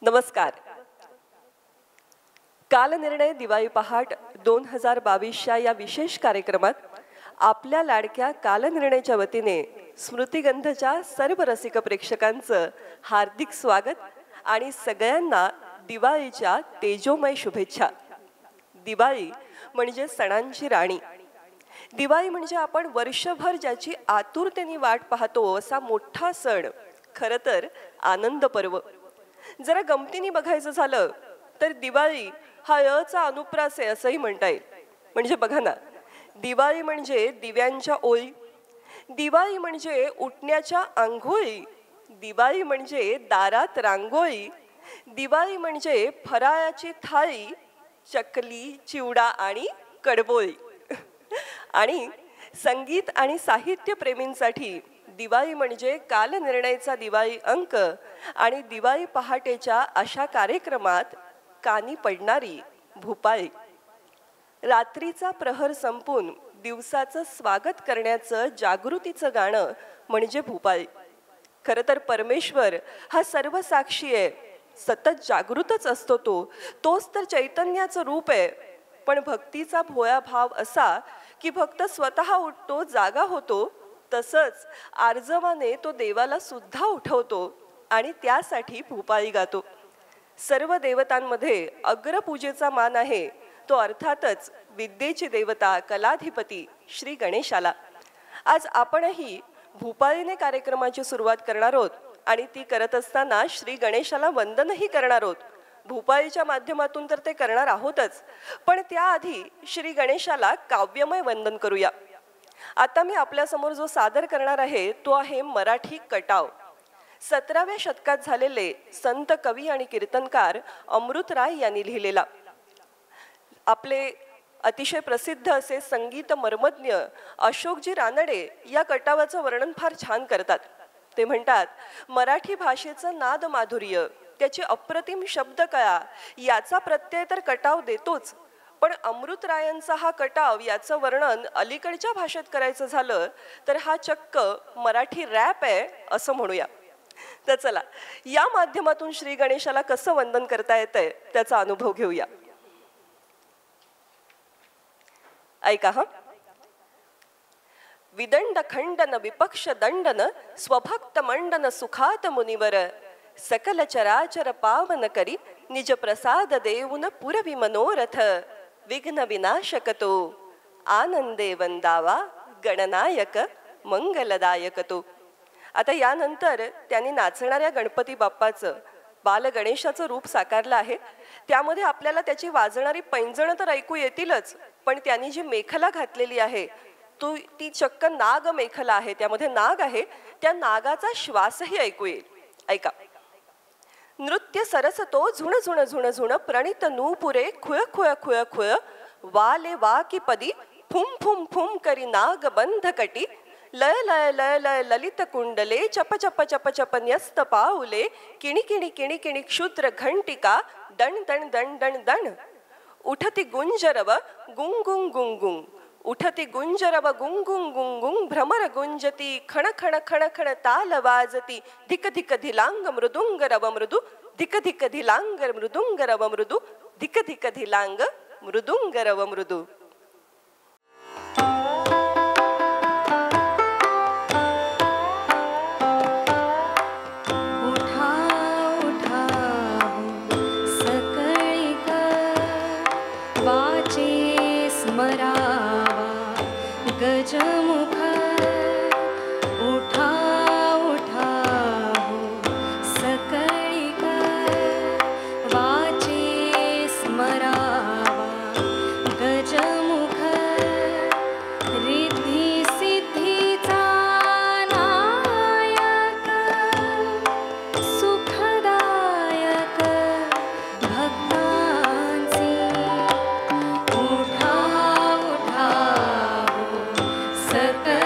नमस्कार. कालनिर्णय दिवाळी पहाट 2022च्या या विशेष कार्यक्रमात आपल्या लाडक्या कालनिर्णयच्या वतीने स्मृतिगंधच्या सर्व रसिक प्रेक्षकांचं हार्दिक स्वागत आणि सगळ्यांना दिवाळीच्या तेजोमय शुभेच्छा. दिवाळी म्हणजे सणांची राणी. दिवाळी म्हणजे आपण वर्षभर ज्याची आतुरतेने वाट पाहतो असा मोठा सण, खरं तर आनंद पर्व. जरा गमतीने बघायचं झालं तर दिवाळी हा चा अनुप्रास आहे असंही म्हणता येईल. म्हणजे बघा ना, दिवाळी म्हणजे दिव्यांच्या ओळी, दिवाळी म्हणजे उठण्याच्या आंघोळी, दिवाळी म्हणजे दारात रांगोळी, दिवाळी म्हणजे फराळाची थाळी, चकली, चिवडा आणि कडबोळी. आणि संगीत आणि साहित्य प्रेमींसाठी दिवाळी म्हणजे कालनिर्णयचा दिवाळी अंक आणि दिवाळी पहाटेच्या अशा कार्यक्रमात कानी पडणारी भूपाळी. रात्रीचा प्रहर संपून दिवसाचं स्वागत करण्याचं जागृतीचं गाणं म्हणजे भूपाळी. खरं तर परमेश्वर हा सर्वसाक्षी आहे, सतत जागृतच असतो. तोच तर चैतन्याचं रूप आहे. पण भक्तीचा भोळा भाव असा की भक्त स्वतः उठतो, जागा होतो, तसंच आर्जवाने तो देवाला सुद्धा उठवतो आणि त्यासाठी भूपाळी गातो. सर्व देवतांमध्ये अग्रपूजेचा मान आहे तो अर्थातच विद्येची देवता कलाधिपती श्री गणेशाला. आज आपणही भूपाळीने कार्यक्रमाची सुरुवात करणार आहोत आणि ती करत असताना श्री गणेशाला वंदनही करणार आहोत. भूपाळीच्या माध्यमातून तर ते करणार आहोतच, पण त्याआधी श्री गणेशाला काव्यमय वंदन करूया. आता मी आपल्यासमोर जो सादर करणार आहे तो आहे मराठी कटाव. 17व्या शतकात झालेले संत कवी आणि कीर्तनकार अमृतराय यांनी लिहिलेला. आपले अतिशय प्रसिद्ध असे संगीत मर्मज्ञ अशोकजी रानडे या कटावाचं वर्णन फार छान करतात. ते म्हणतात, मराठी भाषेचं नाद माधुर्य, त्याची अप्रतिम शब्दकळा याचा प्रत्यय तर कटाव देतोच, पण अमृतरायांचा हा कटाव याचं वर्णन अलीकडच्या भाषेत करायचं झालं तर हा चक्क मराठी रॅप आहे असं म्हणूया. तर चला, या माध्यमातून श्री गणेशाला कसं वंदन करता येतंय त्याचा अनुभव घेऊया. ऐका हा. विदंड खंडन विपक्ष दंडन स्वभक्त मंडन सुखात मुनिवर सकल चराचर पावन करी निज प्रसाद देऊन पुरवी मनोरथ विघ्न विनाशक तो आनंदे वंदावा गणनायक मंगलदायक तो. आता यानंतर त्यांनी नाचणाऱ्या गणपती बाप्पाचं बाल गणेशाचं रूप साकारलं आहे. त्यामध्ये आपल्याला त्याची वाजणारी पैंजण तर ऐकू येतीलच, पण त्यांनी जी मेखला घातलेली आहे ती चक्क नाग मेखला आहे. त्यामध्ये नाग आहे, त्या नागाचा श्वासही ऐकू येईल. ऐका. नृत्य सरस तो झुण झुण झुण झुण प्रणित नूपुरे खुळ खुळ खुळ खुळ वाले वा की पदी फुम फुम फुम करी नाग बंध कटी लय लय लय लय ललित कुंडले चप चप चप चप न्यस्त पाऊले किणी किणी किणी किणी क्षुद्र घंटिका दण दण दण दण दण उठती गुंजरव गुंग गुंग गुंग गुंग उठती गुंजरव गुंग गुंग गुंग गुंग भ्रमर गुंजती खण खण खण खण ताल वाजती धिक धिक धिलांग मृदुंग रव मृदु धिक धिक धिलांग मृदुंग रव मृदु धिक धिक धिलांग मृदुंग रव मृदु. गजमुख उठा उठा सकळिक वाचे स्मरावा गजमुख रिद्धी सिद्धीचा नायक सुखदायक भक्तांची उठा उठा सकळ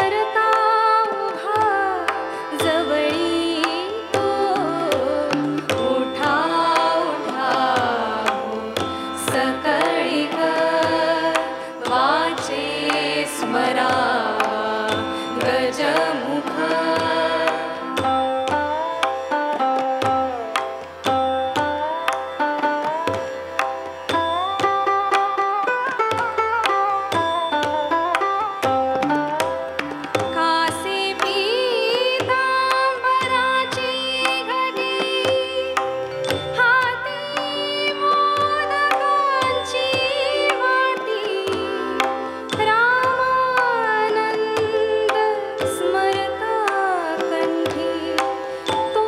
स्मरता उभा जवळी तो उठा उठा सकळी ग वाचे स्मरावा गजमुख कासे पीतांबराची घडी हाती मोदकांची वाटी रामानंद स्मरता कंठी तो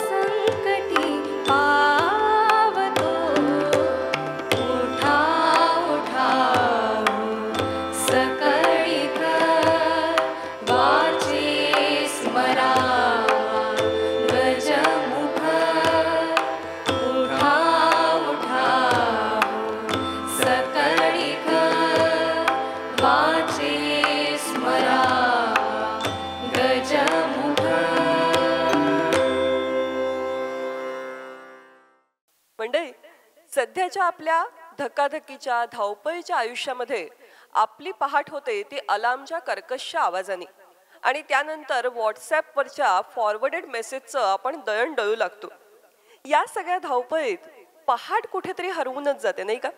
संकटी पावतो उठा उठा सकळी ग वाचे स्मरावा गजमुख उठा उठा सकळी ग वाचे स्मरावा गजमुख मंडळी, सध्याच्या आपल्या धकाधकीच्या धावपळीच्या आयुष्यामध्ये आपली पहाट होते ती अलार्मच्या कर्कशच्या आवाजाने आणि त्यानंतर व्हॉट्सॲपवरच्या फॉरवर्डेड मेसेजचं आपण दळणदळू लागतो. या सगळ्या धावपळीत पहाट कुठेतरी हरवूनच जाते, नाही का?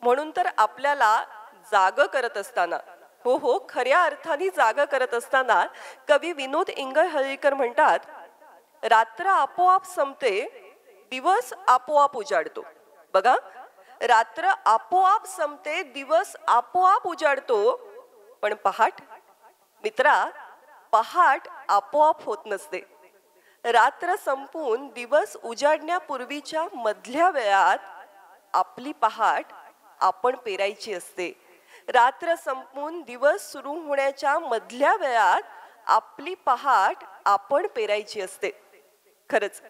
म्हणून तर आपल्याला जाग करत असताना, हो हो खऱ्या अर्थाने जाग करत असताना कवी विनोद इंगळहळीकर म्हणतात, रात्र आपोआप संपते, दिवस आपोआप उजाडतो. बघा, रात्र आपोआप संपते, दिवस आपोआप उजाडतो, पण पहाट मित्रा, पहाट आपोआप होत नसते. रात्र संपून दिवस उजाडण्यापूर्वीच्या मधल्या वेळात आपली पहाट आपण पेरायची असते. रात्र संपून दिवस सुरू होण्याच्या मधल्या वेळात आपली पहाट आपण पेरायची असते. खरंच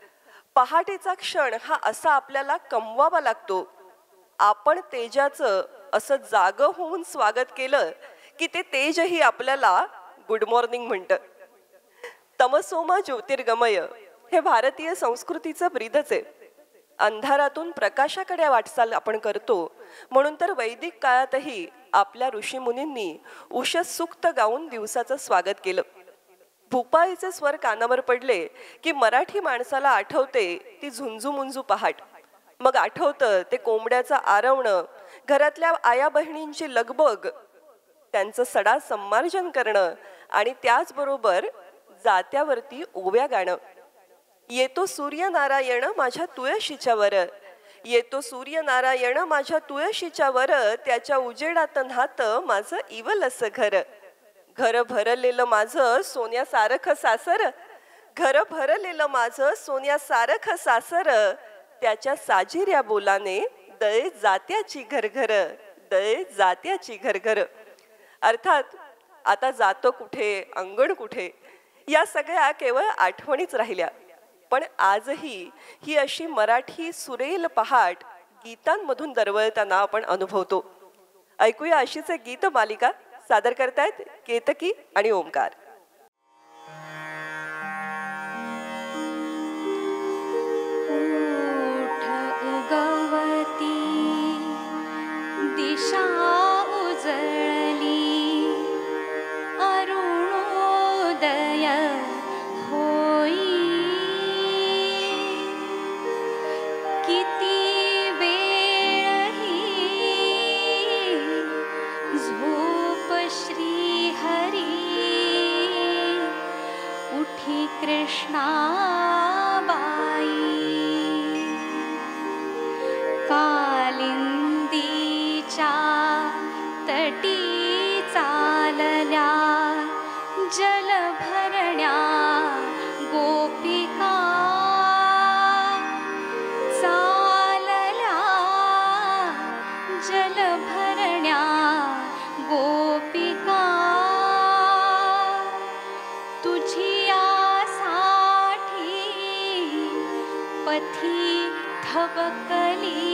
पहाटेचा क्षण हा असा आपल्याला कमवावा लागतो. आपण तेजाचं असं जागं होऊन स्वागत केलं की ते तेजही आपल्याला गुड मॉर्निंग म्हणतं. तमसोमा ज्योतिर्गमय हे भारतीय संस्कृतीचं ब्रीदच आहे. अंधारातून प्रकाशाकडे वाटचाल आपण करतो. म्हणून तर वैदिक काळातही आपल्या ऋषीमुनींनी उषःसूक्त गाऊन दिवसाचं स्वागत केलं. भूपाळीचे स्वर कानावर पडले की मराठी माणसाला आठवते ती झुंजूमुंजू पहाट. मग आठवतं ते कोंबड्याचं आरवणं, घरातल्या आया बहिणींची लगबग, त्यांचं सडा संमार्जन करणं आणि त्याचबरोबर जात्यावरती ओव्या गाणं. येतो सूर्यनारायण माझ्या तुळशीच्या वर, येतो सूर्यनारायण माझ्या तुळशीच्या वर, त्याच्या उजेडात न्हात माझं इवलस घर. घर भरलेलं माझं सोन्यासारखं सासर, घर भरलेलं माझं सोन्यासारखं सासर, त्याच्या साजिऱ्या बोलाने दळे जात्याची घरघर, दळे जात्याची घरघर. अर्थात आता जातो कुठे, अंगण कुठे, या सगळ्या केवळ आठवणीच राहिल्या. पण आजही ही अशी मराठी सुरेल पहाट गीतांमधून दरवळताना आपण अनुभवतो. ऐकूया अशीच एक गीत मालिका. सादर करतायत केतकी आणि ओमकार. उठ उगवती दिशा उजळली, अरुणोदय होई. किती वेळही झोप श्रीहरी, उठी कृष्णाबाई. कालिंदीच्या तटी चालल्या जलभरण्या गोपिका, चालल्या जलभरण्या गोपिका. तुझी यासाठी पथी थबकली,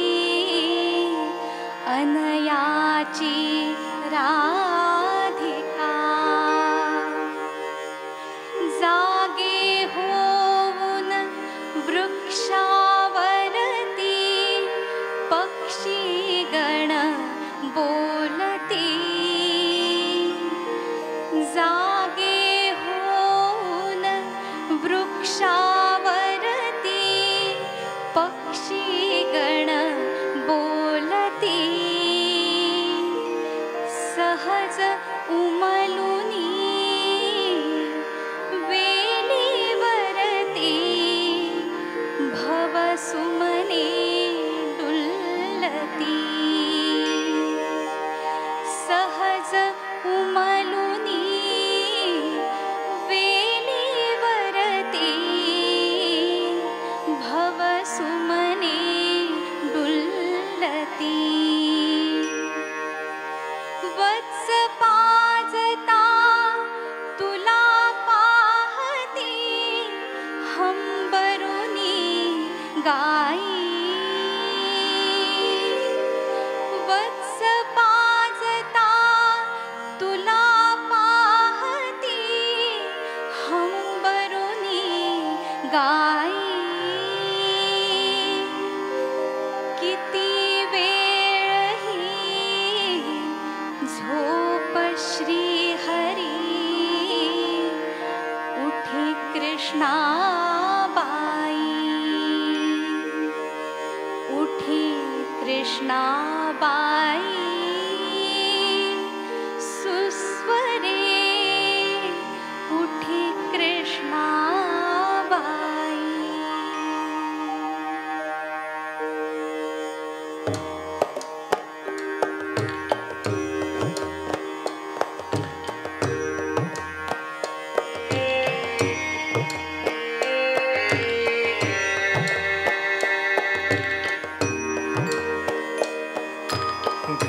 अनयाची राधिका. जागे होऊन वृक्षावरती पक्षी गण बोलती सहज उमलुनी वेलीवरती भवसुमने डुल्लती सहज उमलुनी वेलीवरती भवसुमने डुल्लती वत्स पाजता तुला पाहती हंबरुनी गाई वत्स पाजता तुला पाहती हंबरुनी गाई किती वेळ ही झोप श्री हरी उठे कृष्णाबाई उठे कृष्णाबाई सुस्वरे उठे कृष्णाबाई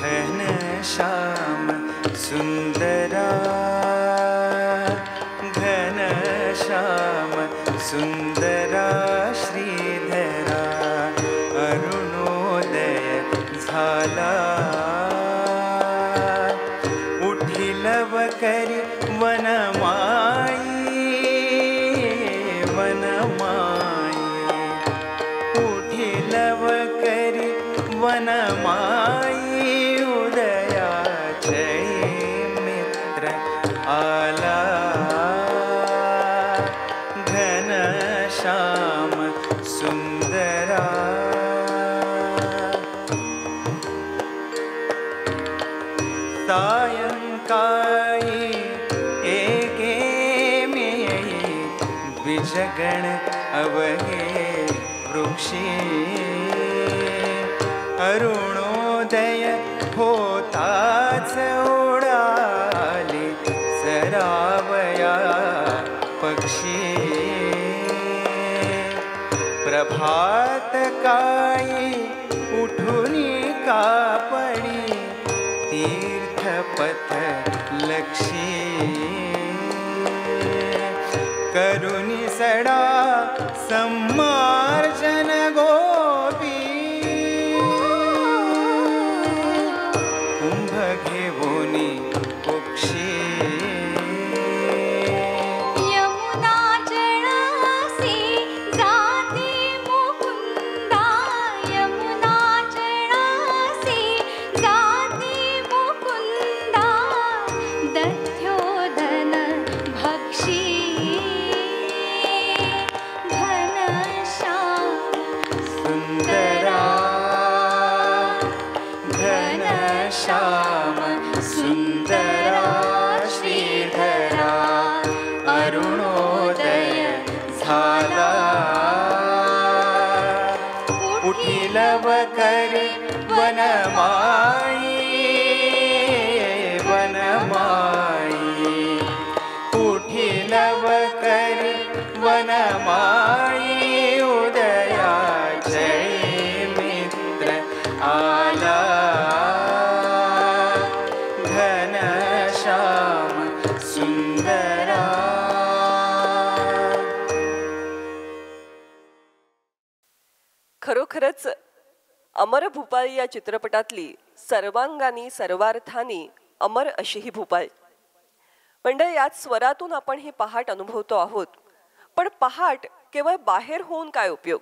घनश्याम सुंदरा घनश्याम सुंदरा श्रीधरा अरुणोदय झाला उठिलव करी वनमाई वनमाई उठिलव करी वनमाई आला घनश्याम सुंदरा सायंकाळी एके मेळी द्विजगण अवघे वृक्षी अरुणोदय होताच उडाली सरावया पक्षी प्रभात काळी उठुनी कापडी तीर्थपथ लक्षी करुणी सडा सम्मार्जन गोपी कुंभ घेऊनी पक्षी उठिलव करी वनमाई वनमाई उठिलव करी वनमाई उदया जय मित्र आला घनश्याम सुंदरा खरोखरच अमर भूपाळ या चित्रपटातली सर्वांगानी सर्वार्थानी अमर अशी ही भूपाळ. म्हणजे यात स्वरातून आपण ही पहाट अनुभवतो आहोत. पण पहाट केवळ बाहेर होऊन काय उपयोग,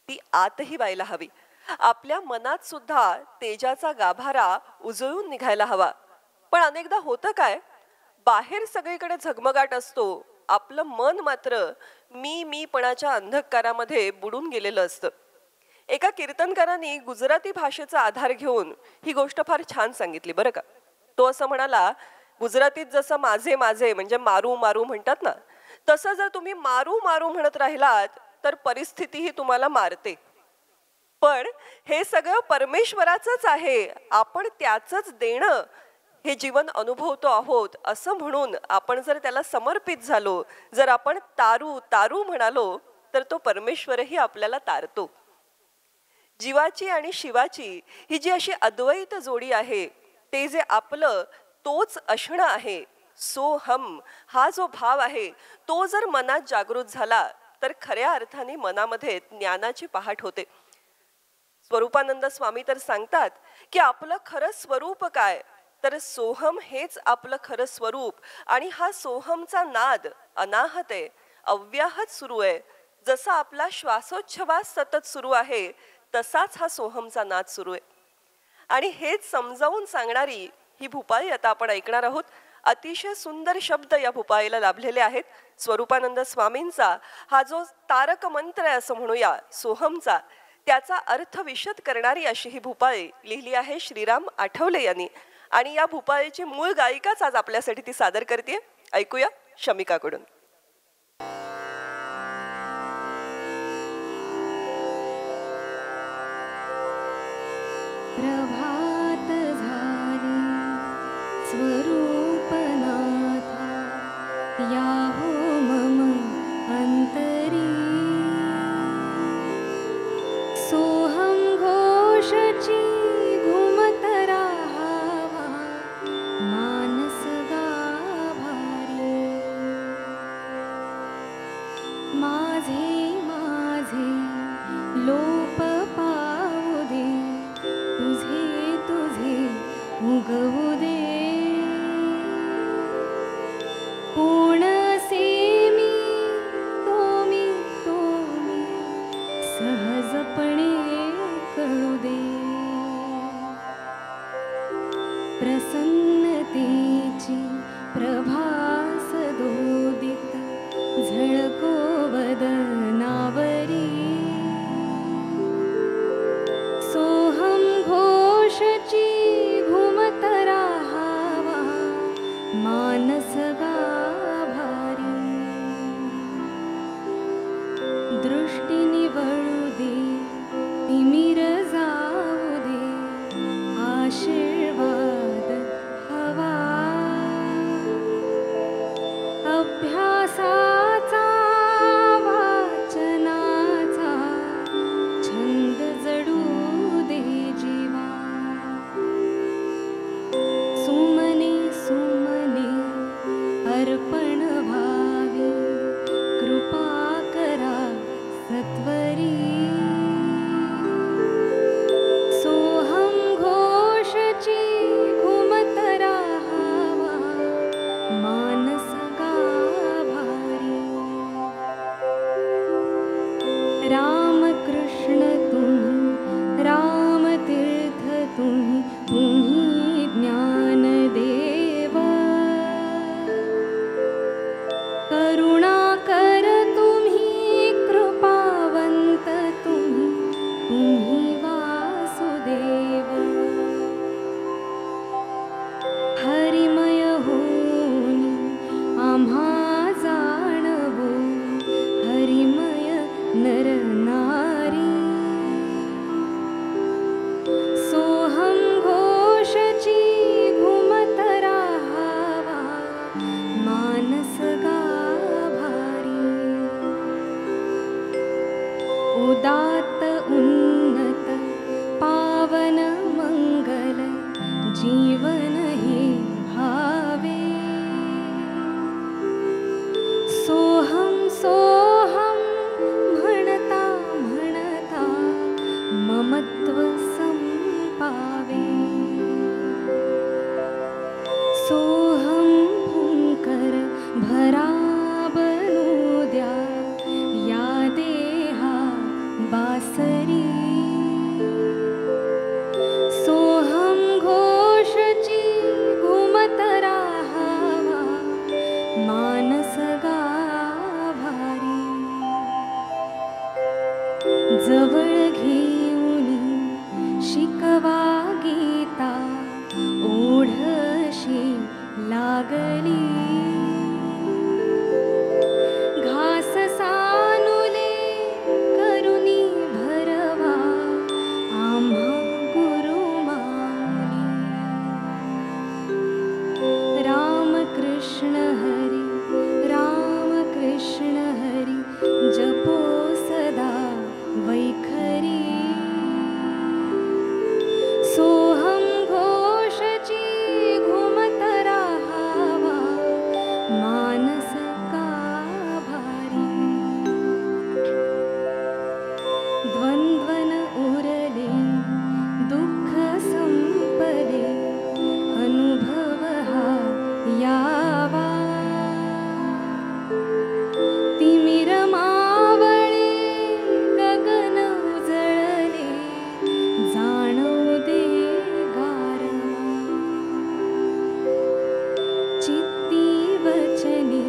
ती आतही व्हायला हवी. आपल्या मनात सुद्धा तेजाचा गाभारा उजळून निघायला हवा. पण अनेकदा होतं काय, बाहेर सगळीकडे झगमगाट असतो, आपलं मन मात्र मीपणाच्या अंधकारामध्ये बुडून गेलेलं असतं. एका कीर्तनकारांनी गुजराती भाषेचा आधार घेऊन ही गोष्ट फार छान सांगितली बरं का. तो असं म्हणाला, गुजरातीत जसं माझे माझे म्हणजे मारू मारू म्हणतात ना, तसं जर तुम्ही मारू मारू म्हणत राहिलात तर परिस्थिती ही तुम्हाला मारते. पण हे सगळं परमेश्वराचंच आहे, आपण त्याचंच देणं हे जीवन अनुभवतो आहोत असं म्हणून आपण जर त्याला समर्पित झालो, जर आपण तारू तारू म्हणालो, तर तो परमेश्वरही आपल्याला तारतो. जीवाची आणि शिवाची ही जी अशी अद्वैत जोडी आहे, ते जे आपलं तोच असणं आहे, सोहम हा जो भाव आहे, तो जर मनात जागृत झाला तर खऱ्या अर्थाने मनामध्ये ज्ञानाची पहाट होते. स्वरूपानंद स्वामी तर सांगतात की आपलं खरं स्वरूप काय, तर सोहम हेच आपलं खरं स्वरूप. आणि हा सोहमचा नाद अनाहत आहे, अव्याहत सुरू आहे. जसा आपला श्वासोच्छवास सतत सुरू आहे, तसाच हा सोहमचा नाद सुरू आहे. आणि हेच समजावून सांगणारी ही भूपाळी आता आपण ऐकणार आहोत. अतिशय सुंदर शब्द या भूपाळीला लाभलेले आहेत. स्वरूपानंद स्वामींचा हा जो तारक मंत्र आहे असं म्हणूया सोहमचा, त्याचा अर्थ विशद करणारी अशी ही भूपाळी लिहिली आहे श्रीराम आठवले यांनी. आणि या भूपाळीची मूळ गायिकाच आज आपल्यासाठी ती सादर करते. ऐकूया शमिकाकडून. प्रभात झाली स्वरूपनाथा, या हो मम अंतरी. सोहम घोषची घुमत राहावा मानस गाभारी. माझे माझे लोप पावू दे, तुझे तुझे उगवू दे. कोणसे मी तो मी सहजपणे कळू दे. प्रसन्नतेची प्रभास दोदित झळको वदनावरी. सोहम घोषची घुमत राहावा मानस गाभारी. दृष्टी निवळू दे, तिमिर जाऊ दे, आशीर्वाद हवा. अभ्यासाचा वाचनाचा छंद जडू दे जीवा. सुमने सुमने अर्पण भावी, कृपा करा सत्वरी. सोहम घोषची घुमत राहावा मानस गाभारी. रामकृष्ण तुम्ही, रामतीर्थ तुम्ही, तुम्ही ज्ञानदेव. करुणाकर तुम्ही, कृपावंत तुम्ही, तुम्ही वासुदेव. हरिमय होनी आम्हा जाणवो, हरिमय नर नारी. सोहम घोषची घुमत राहावा मानस गाभारी. उदात्त उन्नत पावन मंगल जीवन हे भावे. सोहम सोहम म्हणता म्हणता ममत्व संपावे. सोहम भुंकर भरा बनू द्या, या देहा बास मानस गाभारी जवळ घेऊनी शिकवा गीता ओढशी लागली घास सानुले करुनी भरवा आम्हा गुरुमानी रामकृष्ण हरी जपो सदा वैखरी सोहम घोषची घुमत राहावा मानस गाभारी द्वंद्वन उरले दुःख संपले अनुभव हा यावा तिमिर मावळे गगन उजळले जाणवू दे गारवा चित्ती वचनी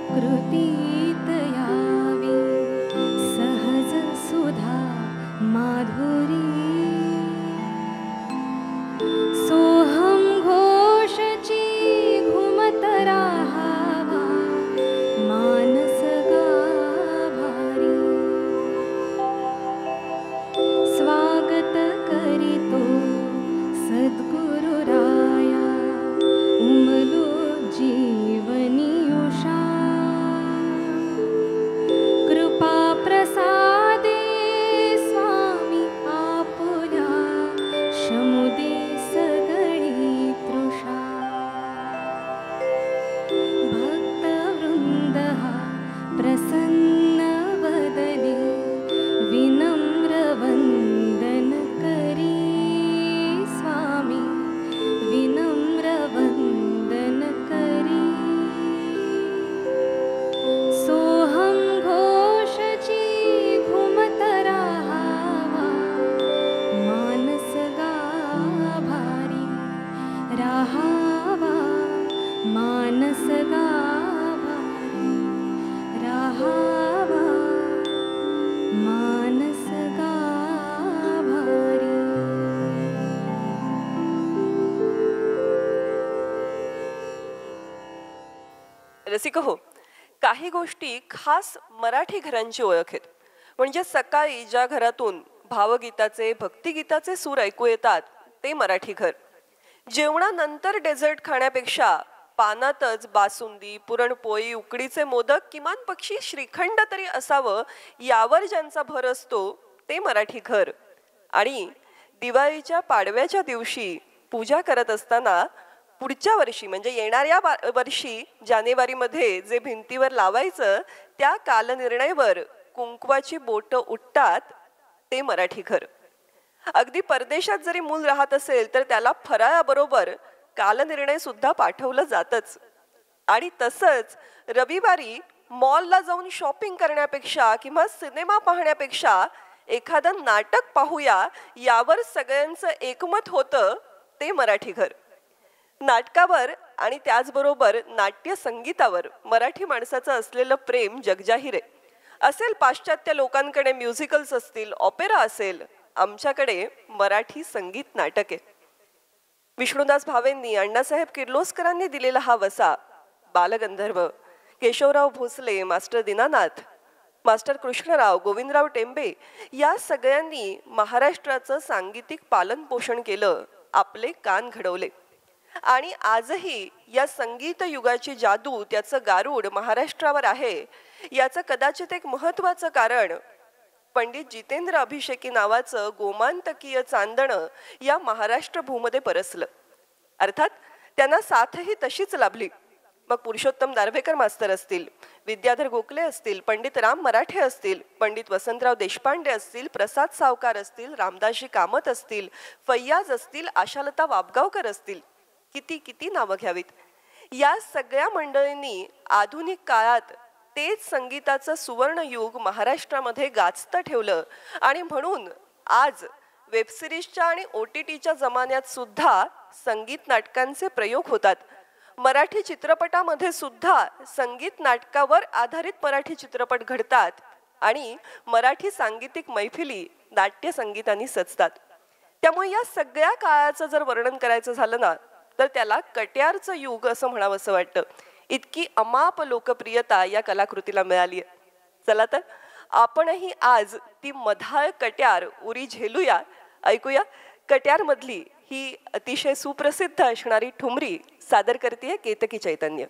कृतीत यावी सहज सुधा माधुरी सोहम घोषची घुमत राहावा मानस गाभारी स्वागत करीतो सद्गुरुराया उमलो जीवनी उषा कृपा प्रसादे स्वामी आपुल्या शमुदे सगळी तृषा भक्तवृंद हा प्रसन्न वदने विनम्र वंदन करी स्वामी विनम्र वंदन करी सोहम घोषची घुमत राहावा मानस गाभारी राहावा मानस गाभारी राहावा मानस गाभारी रसिक हो, काही गोष्टी खास मराठी घरांची ओळख आहेत. म्हणजे सकाळी ज्या घरातून भावगीताचे भक्तिगीताचे सूर ऐकू येतात ते मराठी घर. जेवणानंतर डेझर्ट खाण्यापेक्षा पानातच बासुंदी पुरणपोळी उकडीचे मोदक किमान पक्षी श्रीखंड तरी असावं यावर ज्यांचा भर असतो ते मराठी घर. आणि दिवाळीच्या पाडव्याच्या दिवशी पूजा करत असताना पुढच्या वर्षी म्हणजे येणाऱ्या वर्षी जानेवारीमध्ये जे भिंतीवर लावायचं त्या कालनिर्णयवर कुंकवाची बोटं उठतात ते मराठी घर. अगदी परदेशात जरी मूल राहत असेल तर त्याला फराळाबरोबर कालनिर्णय सुद्धा पाठवलं जातच. आणि तसंच रविवारी मॉलला जाऊन शॉपिंग करण्यापेक्षा किंवा सिनेमा पाहण्यापेक्षा एखादं नाटक पाहूया यावर सगळ्यांचं एकमत होतं ते मराठी घर. नाटकावर आणि त्याचबरोबर नाट्य संगीतावर मराठी माणसाचं असलेलं प्रेम जगजाहीर आहे. असेल पाश्चात्य लोकांकडे म्युझिकल्स असतील ऑपेरा असेल, आमच्याकडे मराठी संगीत नाटक आहे. विष्णुदास भावेंनी अण्णासाहेब किर्लोस्करांनी दिलेला हा वसा बालगंधर्व, केशवराव भोसले, मास्टर दीनानाथ, मास्टर कृष्णराव, गोविंदराव टेंबे या सगळ्यांनी महाराष्ट्राचं सांगीतिक पालन पोषण केलं, आपले कान घडवले. आणि आजही या संगीत युगाची जादू त्याचं गारूड महाराष्ट्रावर आहे. याचं कदाचित एक महत्त्वाचं कारण पंडित जितेंद्र अभिषेकी नावाचं गोमांतकीय चांदणं या महाराष्ट्र भूमध्ये परसलं. अर्थात त्यांना साथही तशीच लाभली. मग पुरुषोत्तम दारव्हेकर मास्तर असतील, विद्याधर गोखले असतील, पंडित राम मराठे असतील, पंडित वसंतराव देशपांडे असतील, प्रसाद सावकार असतील, रामदासजी कामत असतील, फैयाज असतील, आशालता वाबगावकर असतील, किती किती नावं घ्यावीत. या सगळ्या मंडळींनी आधुनिक काळात तेच संगीताचं सुवर्णयुग महाराष्ट्रामध्ये गाजतं ठेवलं. आणि म्हणून आज वेबसिरीजच्या आणि OTTच्या जमान्यात सुद्धा संगीत नाटकांचे प्रयोग होतात. मराठी चित्रपटामध्ये सुद्धा संगीत नाटकावर आधारित मराठी चित्रपट घडतात आणि मराठी सांगीतिक मैफिली नाट्य संगीताने सजतात. त्यामुळे या सगळ्या काळाचं जर वर्णन करायचं झालं ना तर त्याला कट्यारचं युग असं म्हणावं असं वाटतं. इतकी अमाप लोकप्रियता या कलाकृतीला मिळाली आहे. चला तर आपणही आज ती मधाळ कट्यार उरी झेलूया. ऐकूया कट्यारमधली ही अतिशय सुप्रसिद्ध असणारी ठुमरी सादर करतेय केतकी चैतन्य.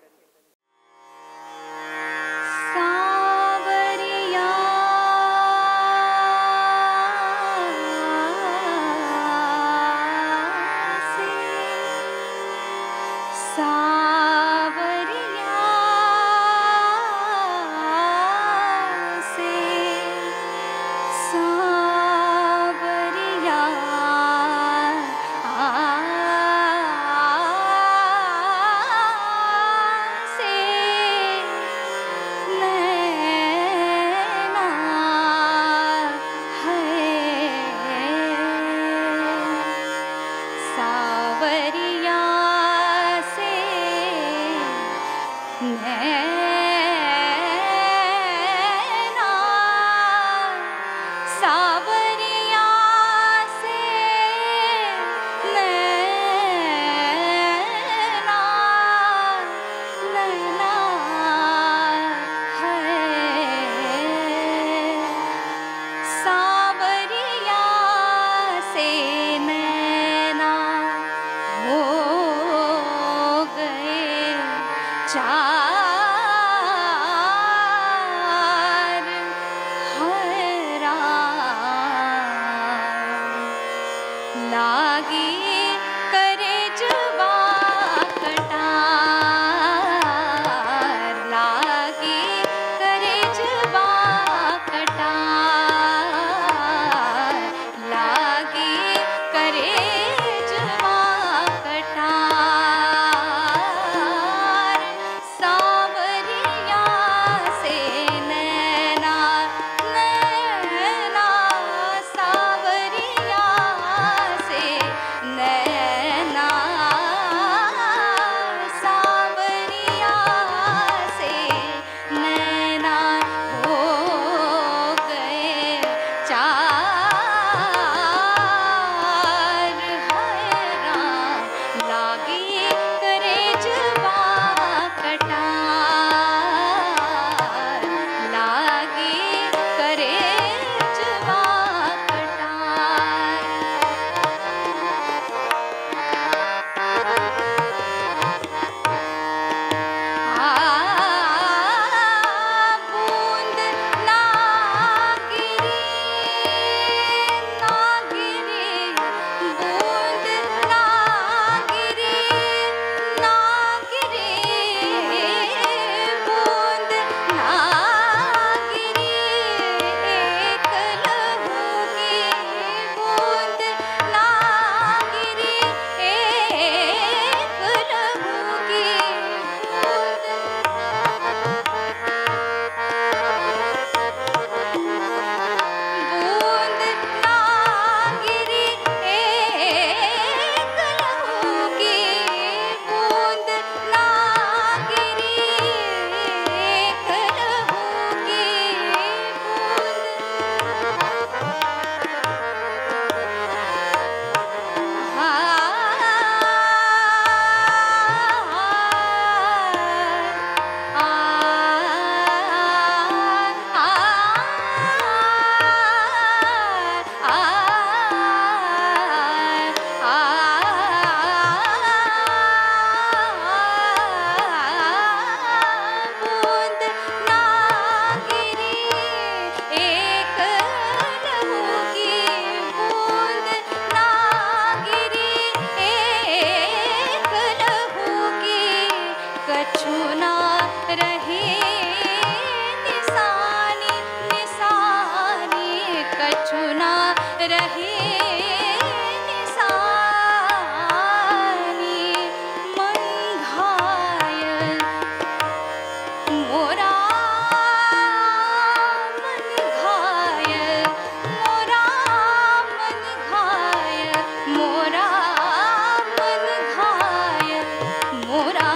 मोरा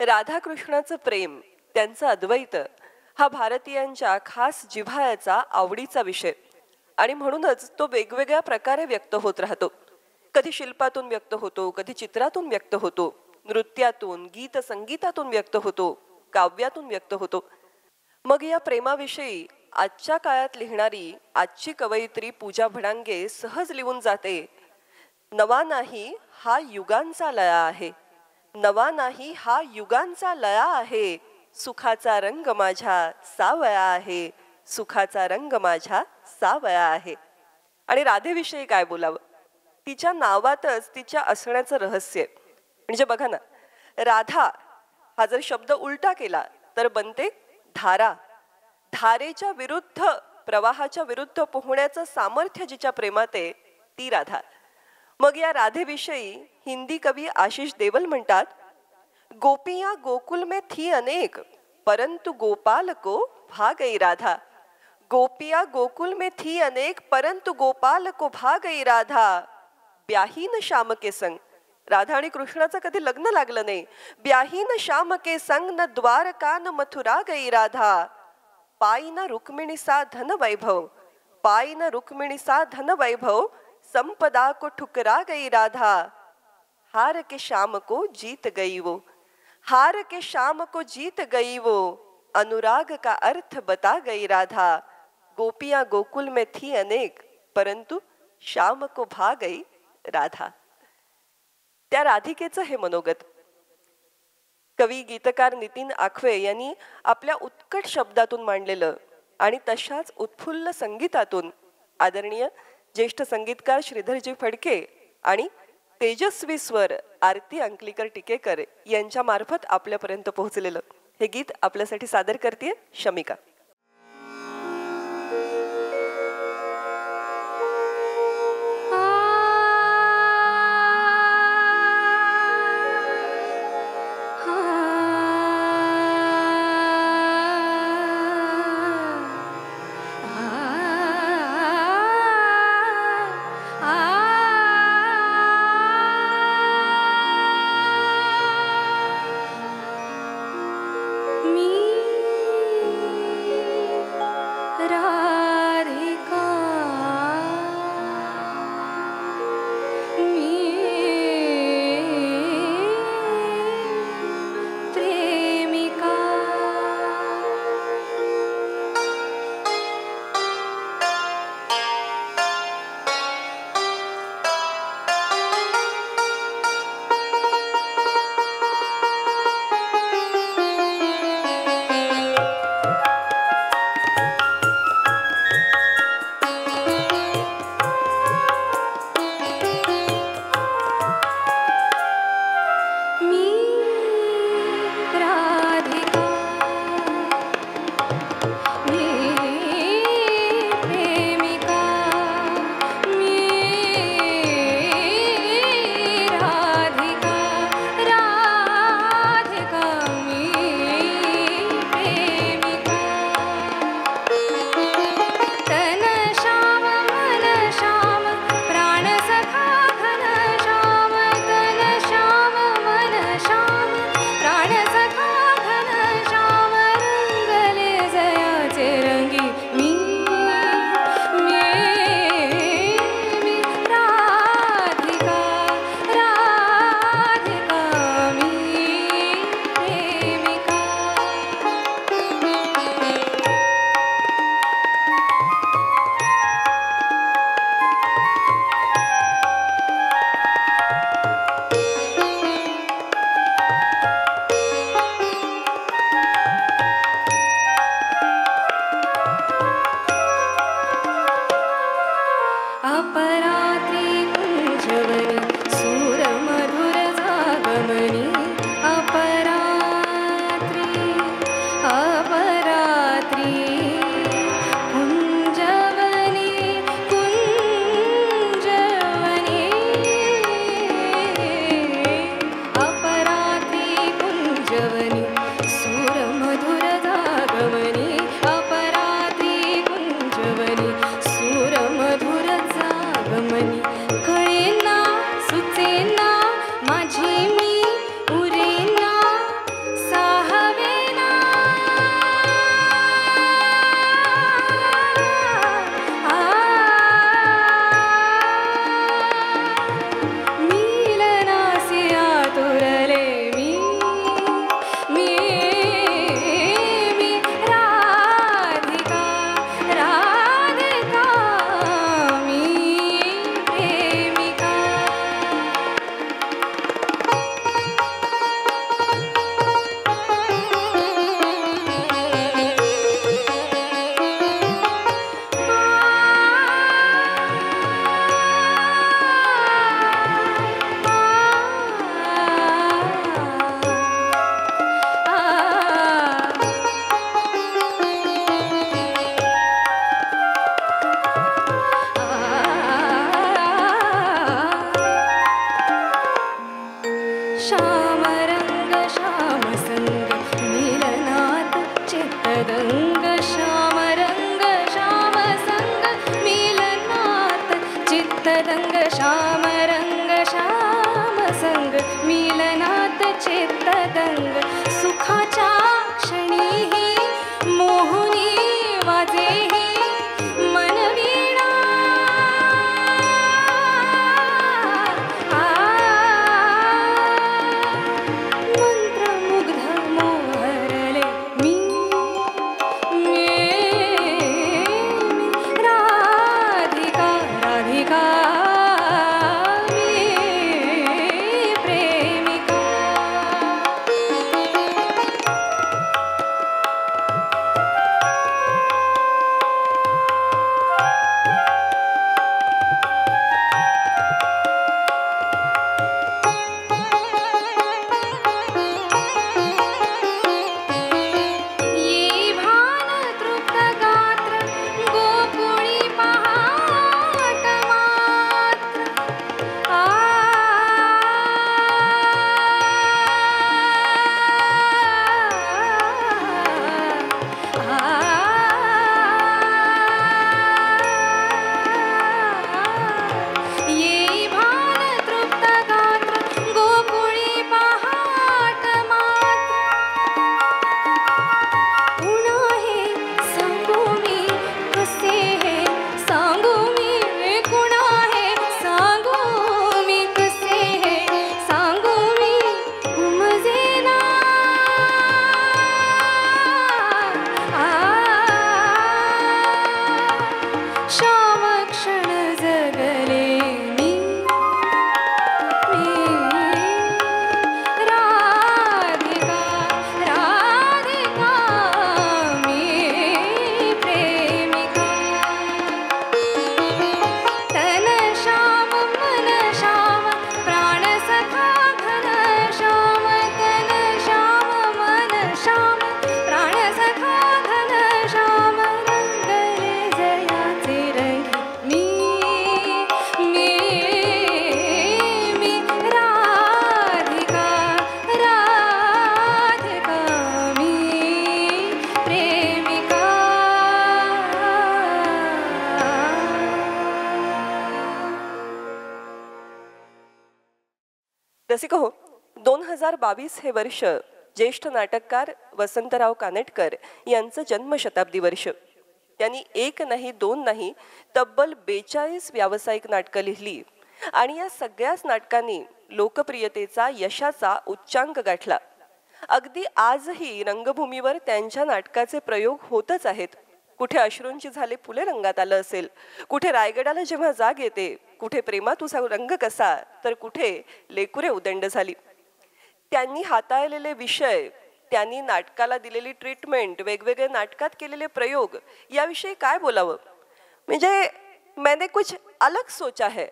राधाकृष्णाचं प्रेम, त्यांचं अद्वैत हा भारतीयांच्या खास जिव्हाळ्याचा आवडीचा विषय आणि म्हणूनच तो वेगवेगळ्या प्रकारे व्यक्त होत राहतो. कधी शिल्पातून व्यक्त होतो, कधी चित्रातून व्यक्त होतो, नृत्यातून, गीत संगीतातून व्यक्त होतो, काव्यातून व्यक्त होतो. मग या प्रेमाविषयी आजच्या काळात लिहिणारी आजची कवयित्री पूजा भडांगे सहज लिहून जाते, नवा नाही हा युगांचा लया आहे, नवा नाही हा युगांचा लया आहे, सुखाचा रंग माझ्या सावळा आहे, सुखाचा रंग माझ्या सावळा आहे. आणि राधेविषयी काय बोलावं, तिच्या नावातच तिच्या असण्याचं रहस्य आहे. म्हणजे बघा ना, राधा हा जर शब्द उलटा केला तर बनते धारा. धारेच्या विरुद्ध, प्रवाहाच्या विरुद्ध पोहण्याचं सामर्थ्य जिच्या प्रेमात आहे ती राधा. मग या राधेविषयी हिंदी कवी आशिष देवल म्हणतात, गोपियां गोकुल में थी अनेक परंतु गोपाल को भा गई राधा. गोपियां गोकुल में थी अनेक परंतु गोपाल को भा गई राधा. ब्याहीन श्याम के संग, राधा आणि कृष्णाचं कधी लग्न लागलं नाही. ब्याहीन श्याम के संग न द्वारका न मथुरा गई राधा. पाई न रुक्मिणी सा धन वैभव, पाई न रुक्मिणी सा धन वैभव, संपदा को ठुकरा गई राधा. हार के श्याम को जीत गई वो, हार के श्याम को जीत गई वो, अनुराग का अर्थ बता गई राधा. गोपियां गोकुल में थी अनेक परंतु श्याम को भा गई राधा. त्या राधिकेचं हे मनोगत कवी गीतकार नितीन आखवे यांनी आपल्या उत्कट शब्दातून मांडलेलं आणि तशाच उत्फुल्ल संगीतातून आदरणीय ज्येष्ठ संगीतकार श्रीधरजी फडके आणि तेजस्वी स्वर आरती अंकलीकर टिकेकर यांच्या मार्फत आपल्यापर्यंत पोहोचलेलं हे गीत आपल्यासाठी सादर करते शमिका. मी श्याम रंग श्याम संग मिलनात चित्तदंग सुखाच्या क्षणीही मोहुनी वाजेही मनवीणा मंत्रमुग्ध मोहरले मी राधिका राधिका प्रेमिका. ये भान तृप्त गात्र गोकुळी पहाट मात्र ये भान तृप्त गात्र गोकुळी पहाट मात्र पुन्हा हे सांगू मी कसे हे सांगू मी कुणा हे सांगू मी कसे हे सांगू मी उमजेना श्याम क्षण जगले मी राधिका राधिका मी प्रेमिका. तन श्याम मन श्याम प्राण सखा घन श्याम तन श्याम मन श्याम प्राण सखा घन श्याम रंगले जयाचे रंगी मी राधिका राधिका मी प्रेमिका. रसिक हो, 2022 हे वर्ष ज्येष्ठ नाटककार वसंतराव कानेटकर यांचं जन्मशताब्दी वर्ष. त्यांनी एक नाही दोन नाही तब्बल 42 व्यावसायिक नाटकं लिहिली आणि या सगळ्याच नाटकांनी लोकप्रियतेचा यशाचा उच्चांक गाठला. अगदी आजही रंगभूमीवर त्यांच्या नाटकाचे प्रयोग होतच आहेत. कुठे अश्रूंची झाले फुले रंगात आलं असेल, कुठे रायगडाला जेव्हा जाग येते, कुठे प्रेमा तुझा रंग कसा, तर कुठे लेकुरे उदंड झाली. त्यांनी हाताळलेले विषय, त्यांनी नाटकाला दिलेली ट्रीटमेंट, वेगवेगळे नाटकात केलेले प्रयोग याविषयी काय बोलावं. म्हणजे मैंने कुछ अलग सोचा है,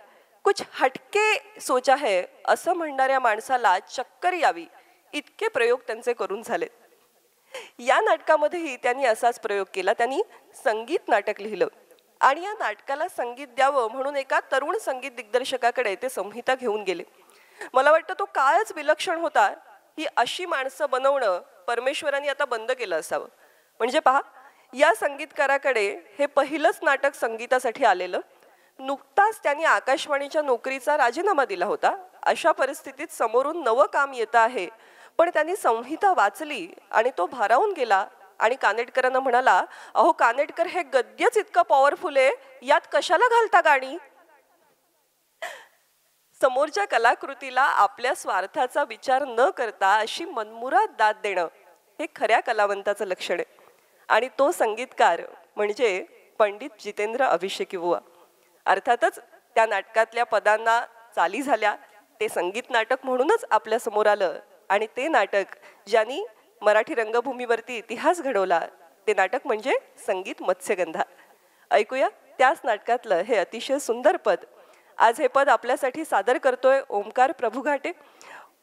कुछ हटके सोचा है असं म्हणणाऱ्या माणसाला चक्कर यावी इतके प्रयोग त्यांचे करून झाले. या नाटकामध्येही त्यांनी असाच प्रयोग केला. त्यांनी संगीत नाटक लिहिलं आणि या नाटकाला संगीत द्यावं म्हणून एका तरुण संगीत दिग्दर्शकाकडे ते संहिता घेऊन गेले. मला वाटतं तो काळच विलक्षण होता. ही अशी माणसं बनवणं परमेश्वरांनी आता बंद केलं असावं. म्हणजे पहा, या संगीतकाराकडे हे पहिलंच नाटक संगीतासाठी आलेलं. नुकताच त्यांनी आकाशवाणीच्या नोकरीचा राजीनामा दिला होता. अशा परिस्थितीत समोरून नवं काम येतं आहे, पण त्यांनी संहिता वाचली आणि तो भारावून गेला आणि कानेटकरांना म्हणाला, अहो कानेटकर, हे गद्यच इतकं पॉवरफुल आहे, यात कशाला घालता गाणी. समोरच्या कलाकृतीला आपल्या स्वार्थाचा विचार न करता अशी मनमुराद दाद देणं हे खऱ्या कलावंताचं लक्षण आहे. आणि तो संगीतकार म्हणजे पंडित जितेंद्र अभिषेकी बुवा. अर्थातच त्या नाटकातल्या पदांना चाली झाल्या, ते संगीत नाटक म्हणूनच आपल्या समोर आलं आणि ते नाटक ज्यांनी मराठी रंगभूमीवरती इतिहास घडवला ते नाटक म्हणजे संगीत मत्स्यगंधा. ऐकूया त्याच नाटकातलं हे अतिशय सुंदर पद. आज हे पद आपल्यासाठी सादर करतोय ओमकार प्रभू घाटे.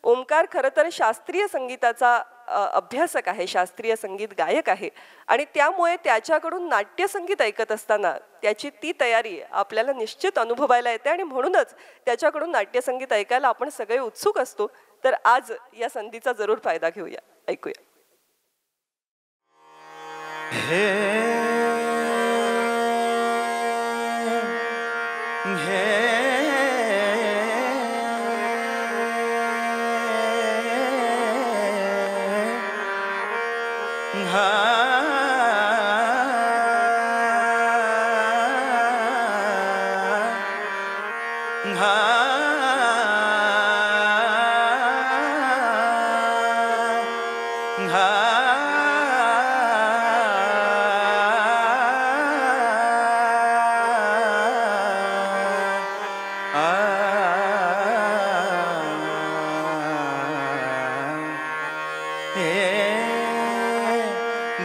ओमकार खरं तर शास्त्रीय संगीताचा अभ्यासक आहे, शास्त्रीय संगीत गायक आहे आणि त्यामुळे त्याच्याकडून नाट्यसंगीत ऐकत असताना त्याची ती तयारी आपल्याला निश्चित अनुभवायला येते आणि म्हणूनच त्याच्याकडून नाट्यसंगीत ऐकायला आपण सगळे उत्सुक असतो. तर आज या संधीचा जरूर फायदा घेऊया. ऐकूया. हे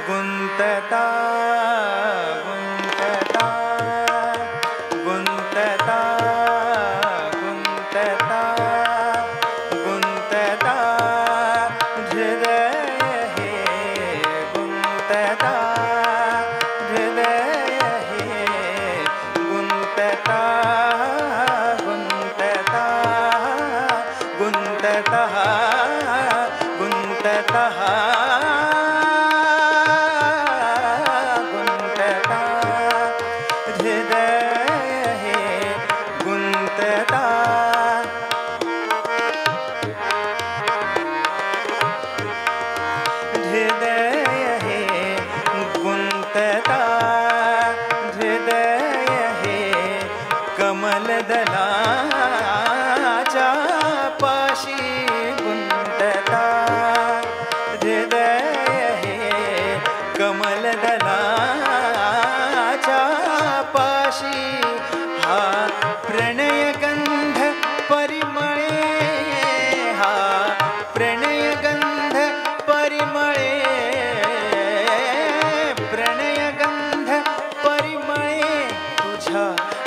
गुंतता गुंतता गुंतता गुंतता गुंतता हृदय हे गुंतता हृदय हे गुंतता गुंतता गुंतता गुंतता कमलदलाच्या पाशी गुंतता हृदय हे कमलदलाच्या पाशी हा प्रणयगंध परिमळे हा प्रणयगंध परिमळे प्रणयगंध परिमळे तुझ्या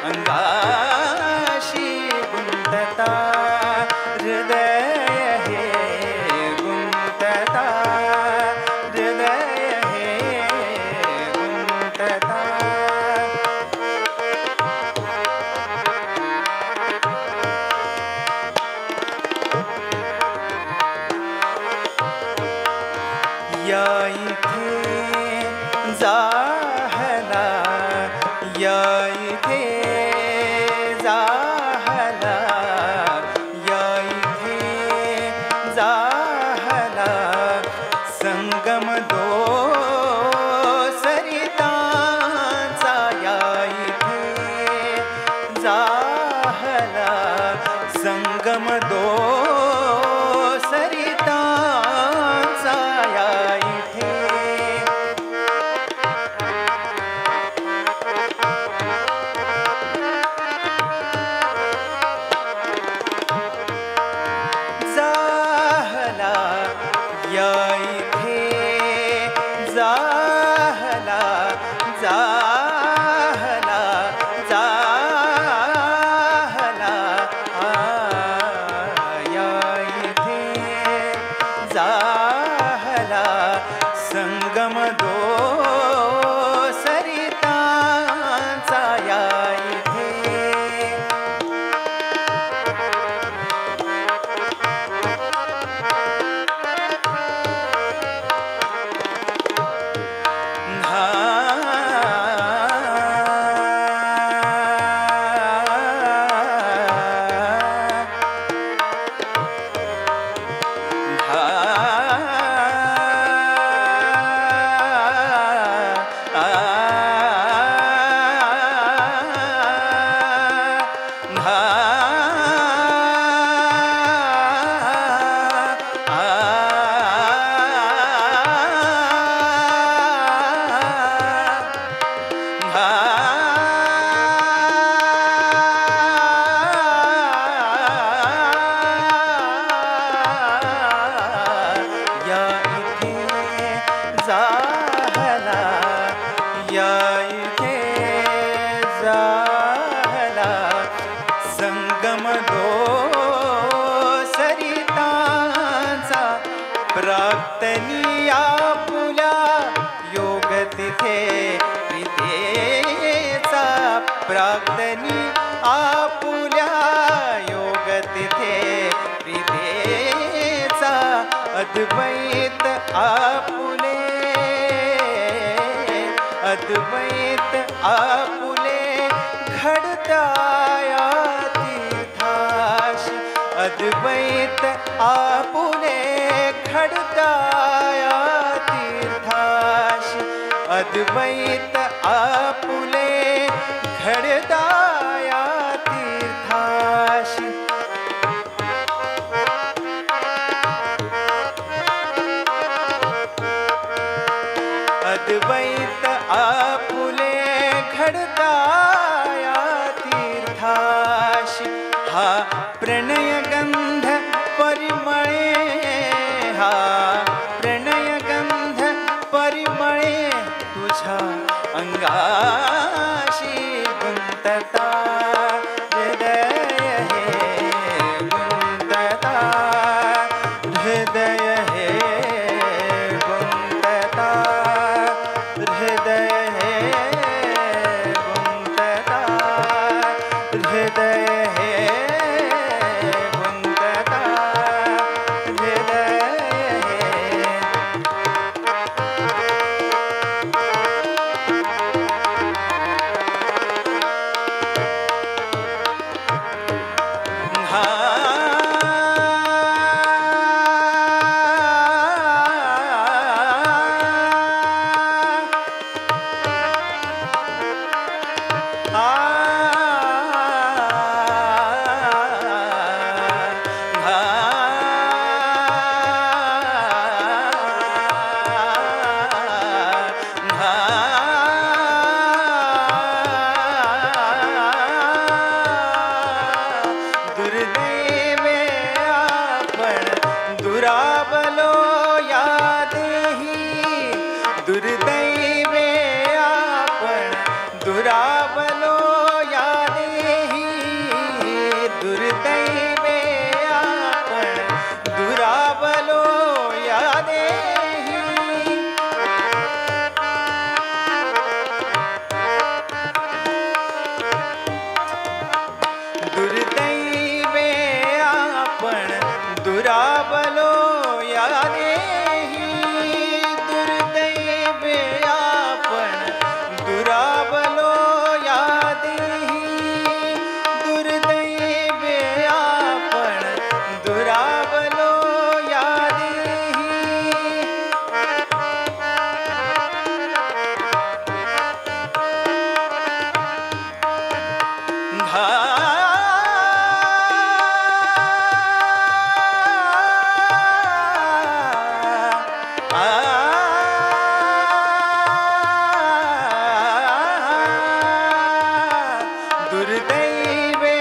अंगाशी गुंतता हृदय हे गुंतता हृदय हे गुंतता या इथे जाहला या इथे जाहला या इथे जाहला संगम दो सरितांचा या इथे जाहला संगम दो सरितांचा या इथे जाहला या इथे जाहला जाहला जाहला या इथे जाहला संगम दो सरितांचा या इथे संगम दो सरितांचा प्राप्तनी आपुला योग तिथे विधेचा प्राप्तनी आपुल्या योग तिथे विधेचा अद्वैत आपुले अद्वैत आपुले घडताया तीर्थाशी अद्वैत आपुले घडताया तीर्थाशी अद्वैत आपुले घडताया तीर्थाशी हा प्रणयगंध परिमळे हा प्रणयगंध परिमळे तुझ्या अंगाशी गुंतता हृदय हे गुंतता हृदय हे गुंतता हृदय हे गुंतता हृदय हे गुंतता हृदय दुर्दैवे आपण दुराबलो या देही दुर्दैवे आपण दुराबलो या देही दुर्दैवे आपण दुराबलो या देही दुर्दैवे आपण दुराबलो या देही दुर्दैवे आपण दुराबलो या देही दुर्दैवे आपण दुराबलो या देही दुर्दैवे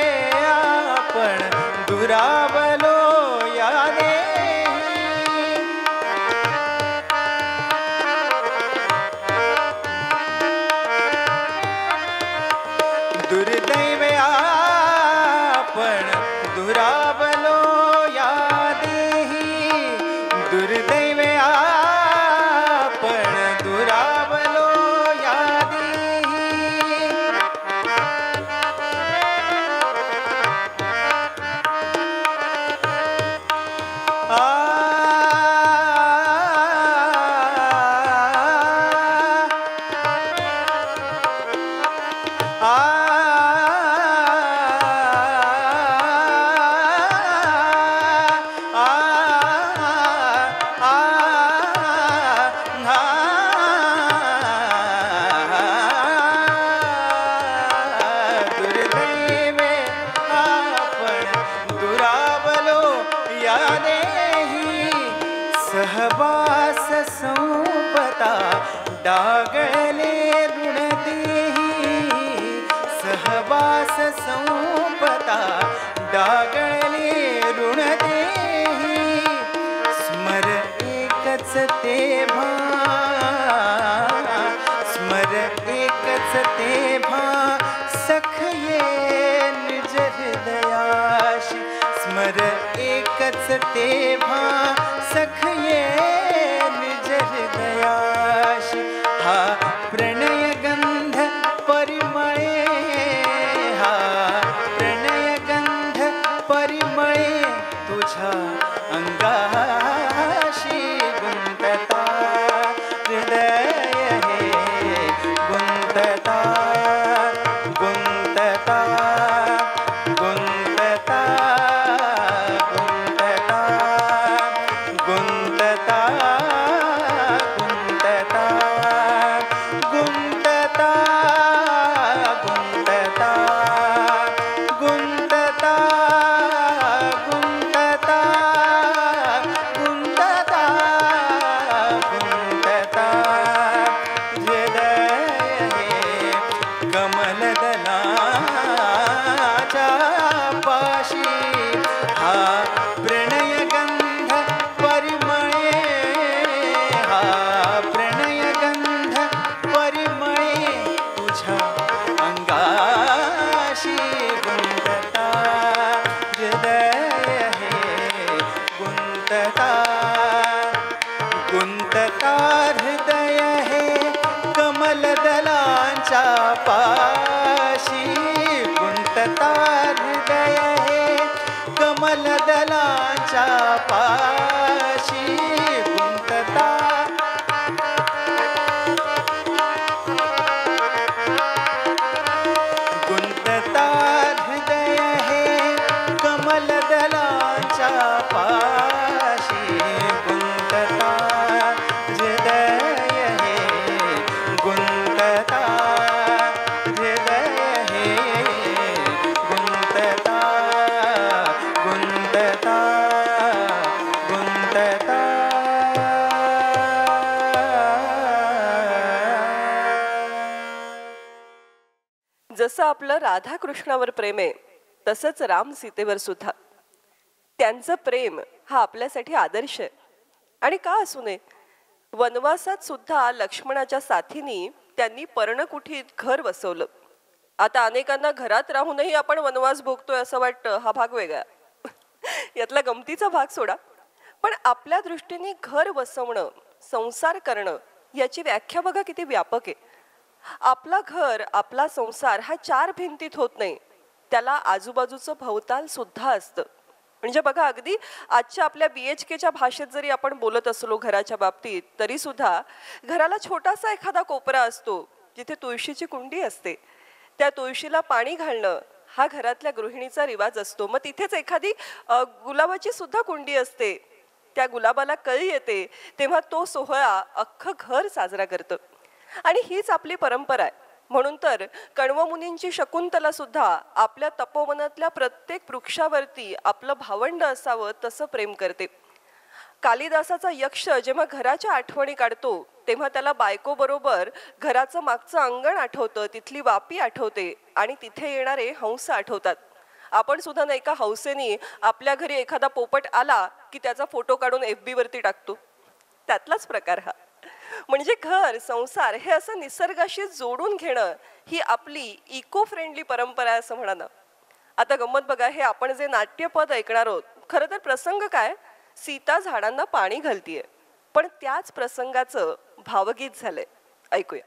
आपण दुराबलो या देही दुर्दैवे आपण दुराबलो या देही दुर्दैवे आपण दुराबलो या देही दुर्दैवे आपण दुराबलो या देही सहवास संपता डागळे ऋण देही सहवास संपता डागळे ऋण देही स्मर एकच तेव्हा स्मर एकच तेव्हा सखये निज हृदयाशी स्मर एकच तेव्हा सखये निज हृदयाशी हा प्रणयगंध परिमळे हा प्रणयगंध परिमळे तुझ्या अंगाशी गुंतता हृदय हे गुंतता गुंतता गुंतता गुंतता गुंतता गुंतता गुंतता गुंतता गुंतता गुंतता गुंतता पाशी गुंतता गुंतता हृदय हे कमलदलाच्या पाशी गुंतता हृदय हे गुंतता हृदय हे गुंतता गुंतता गुंतता जसं आपलं राधाकृष्णावर प्रेम आहे तसंच राम सीतेवर सुद्धा. त्यांचं प्रेम हा आपल्यासाठी आदर्श आहे. आणि का असू नये, वनवासात सुद्धा लक्ष्मणाच्या साथीने त्यांनी पर्णकुटीत घर वसवलं. आता अनेकांना घरात राहूनही आपण वनवास भोगतोय असं वाटतं, हा भाग वेगळा. यातला गमतीचा भाग सोडा, पण आपल्या दृष्टीने घर वसवणं, संसार करणं याची व्याख्या बघा किती व्यापक आहे. आपला घर, आपला संसार हा चार भिंतीत होत नाही, त्याला आजूबाजूचं भवताल सुद्धा असतं. म्हणजे बघा, अगदी आजच्या आपल्या BHKच्या भाषेत जरी आपण बोलत असलो घराच्या बाबतीत, तरी सुद्धा घराला छोटासा एखादा कोपरा असतो जिथे तुळशीची कुंडी असते. त्या तुळशीला पाणी घालणं हा घरातल्या गृहिणीचा रिवाज असतो. मग तिथेच एखादी गुलाबाची सुद्धा कुंडी असते. त्या गुलाबाला कळी येते तेव्हा तो सोहळा अख्खं घर साजरा करतं. आणि हीच आपली परंपरा आहे. म्हणून तर कण्वमुनींची शकुंतला सुद्धा आपल्या तपोवनातल्या प्रत्येक वृक्षावरती आपलं भावंड असावं तसं प्रेम करते. कालिदासाचा यक्ष जेव्हा घराच्या आठवणी काढतो तेव्हा त्याला बायको बरोबर घराचं मागचं अंगण आठवतं, तिथली वापी आठवते आणि तिथे येणारे हंस आठवतात. आपण सुद्धा नाही का हौसेनी आपल्या घरी एखादा पोपट आला की त्याचा फोटो काढून FB वरती टाकतो. त्यातलाच प्रकार हा. म्हणजे घर, संसार हे असं निसर्गाशी जोडून घेणं ही आपली इको फ्रेंडली परंपरा आहे असं म्हणा ना. आता गंमत बघा, हे आपण जे नाट्यपद ऐकणार आहोत, खरं तर प्रसंग काय, सीता झाडांना पाणी घालतीये, पण त्याच प्रसंगाचं भावगीत झालंय. ऐकूया.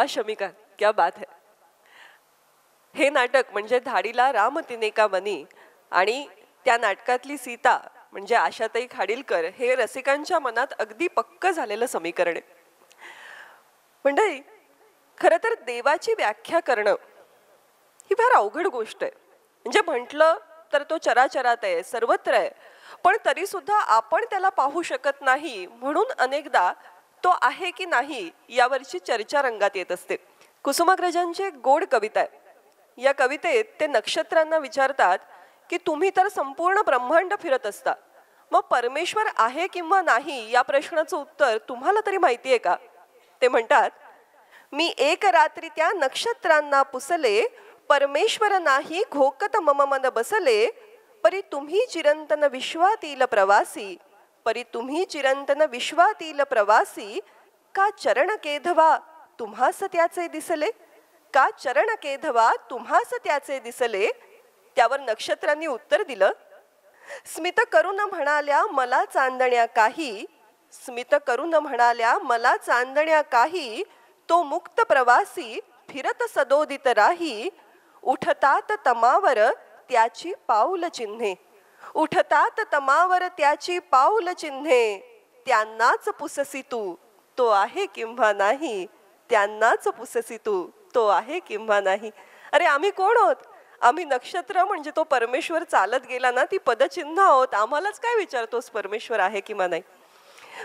वाह शमिका, क्या बात है. हे नाटक म्हणजे धाडीला राम तिने का मनी आणि त्या नाटकातली सीता म्हणजे आशाताई खाडीलकर हे रसिकांच्या मनात अगदी पक्क झालेलं समीकरण आहे. मंडळी, खरं तर देवाची व्याख्या करणं ही फार अवघड गोष्ट आहे. म्हणजे म्हटलं तर तो चराचरात आहे, सर्वत्र आहे, पण तरी सुद्धा आपण त्याला पाहू शकत नाही, म्हणून अनेकदा तो आहे की नाही यावरची चर्चा रंगात येत असते. कुसुमाग्रजांची एक गोड कविता आहे. या कवितेत ते नक्षत्रांना विचारतात की तुम्ही तर संपूर्ण ब्रह्मांड फिरत असता, मग परमेश्वर आहे किंवा नाही या प्रश्नाचं उत्तर तुम्हाला तरी माहिती आहे का? ते म्हणतात, मी एक रात्री त्या नक्षत्रांना पुसले, परमेश्वर नाही घोकत मम मन बसले, परी तुम्ही चिरंतन विश्वातील प्रवासी, परी तुम्ही चिरंतन विश्वातील प्रवासी, का चरण केधवा तुम्हास त्याचे दिसले, का चरण केधवा तुम्हास त्याचे दिसले. त्यावर नक्षत्रांनी उत्तर दिलं, स्मित करून म्हणाल्या मला चांदण्या काही, स्मित करून म्हणाल्या मला चांदण्या काही, तो मुक्त प्रवासी फिरत सदोदित राही, उठतात तमावर त्याची पाऊल चिन्हे, उठतात तमावर त्याची पाऊल चिन्हे, त्यांनाच पुससी तू तो आहे किंवा नाही, त्यांनाच पुससी तू तो आहे किंवा नाही. अरे आम्ही कोण आहोत? आम्ही नक्षत्र म्हणजे तो परमेश्वर चालत गेला ना ती पदचिन्ह आहोत. आम्हालाच काय विचारतोस परमेश्वर आहे किंवा नाही?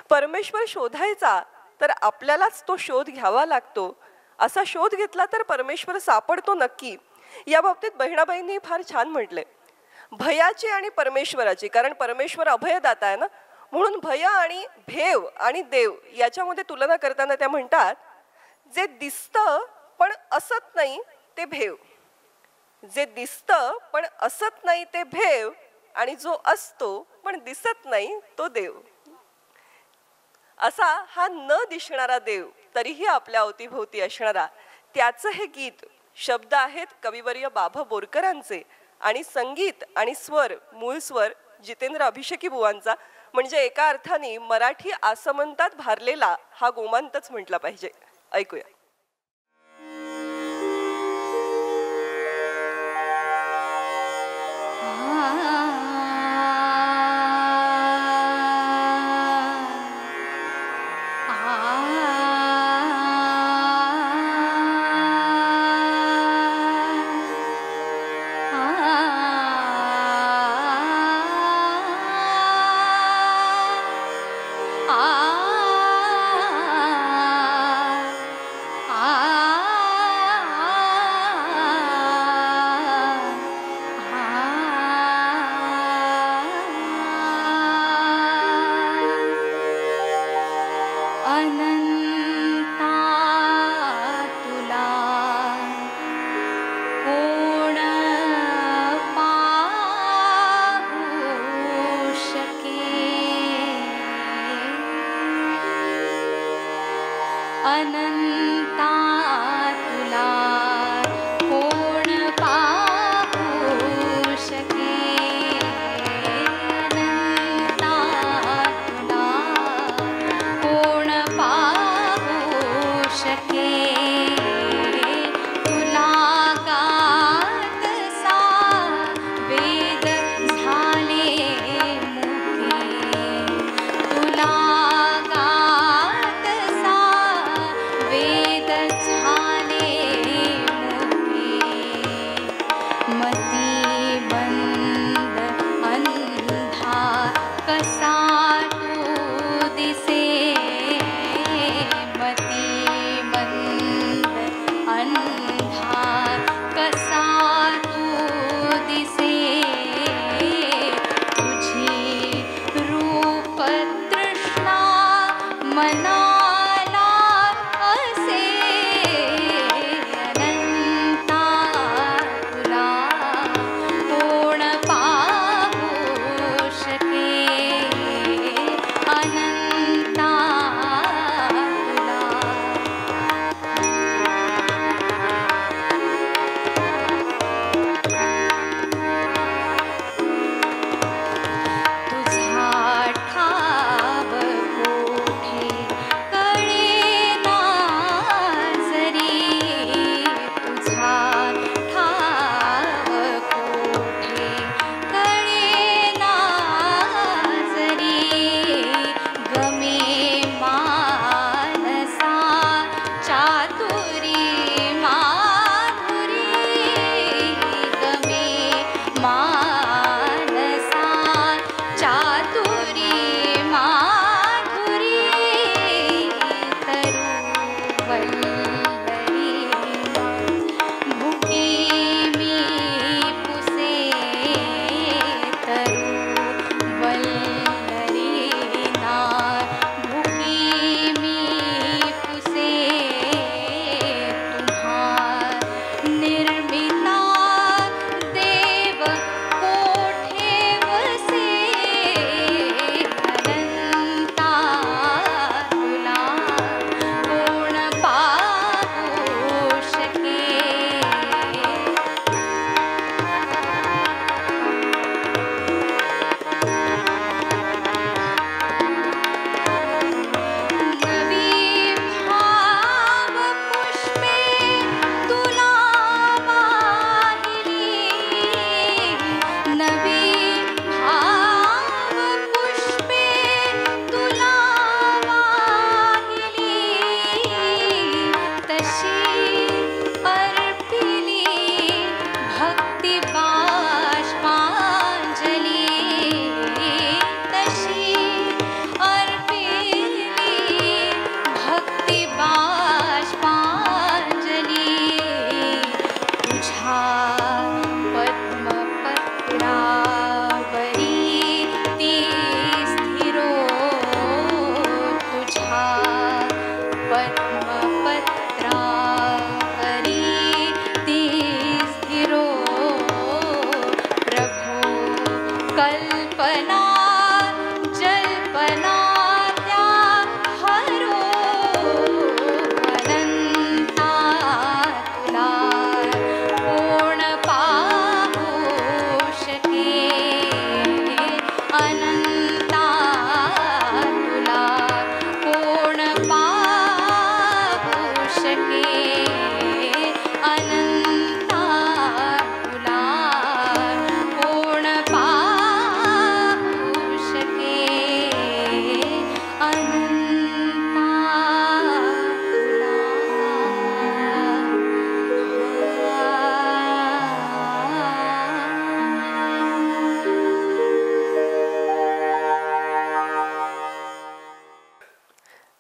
परमेश्वर शोधायचा तर आपल्यालाच तो शोध घ्यावा लागतो. असा शोध घेतला तर परमेश्वर सापडतो नक्की. या बाबतीत बहिणाबाईंनी फार छान म्हटले, भयाची आणि परमेश्वराची, कारण परमेश्वर अभयदाता आहे ना, म्हणून भय आणि भेव आणि देव याच्यामध्ये तुलना करताना त्या म्हणतात, जे दिसतं पण असत नाही ते भेव, जे दिसतं पण असत नाही ते भेव, आणि जो असतो पण दिसत नाही तो देव. असा हा न दिसणारा देव तरीही आपल्या अवतीभोवती असणारा, त्याचं हे गीत. शब्द आहेत कविवर्य बाभ बोरकरांचे आणि संगीत आणि स्वर, मूळ स्वर जितेंद्र अभिषेकी बुवांचा. म्हणजे एका अर्थाने मराठी आसमंतात भारलेला हा गोमांतच म्हटला पाहिजे. ऐकूया. तुला गात सा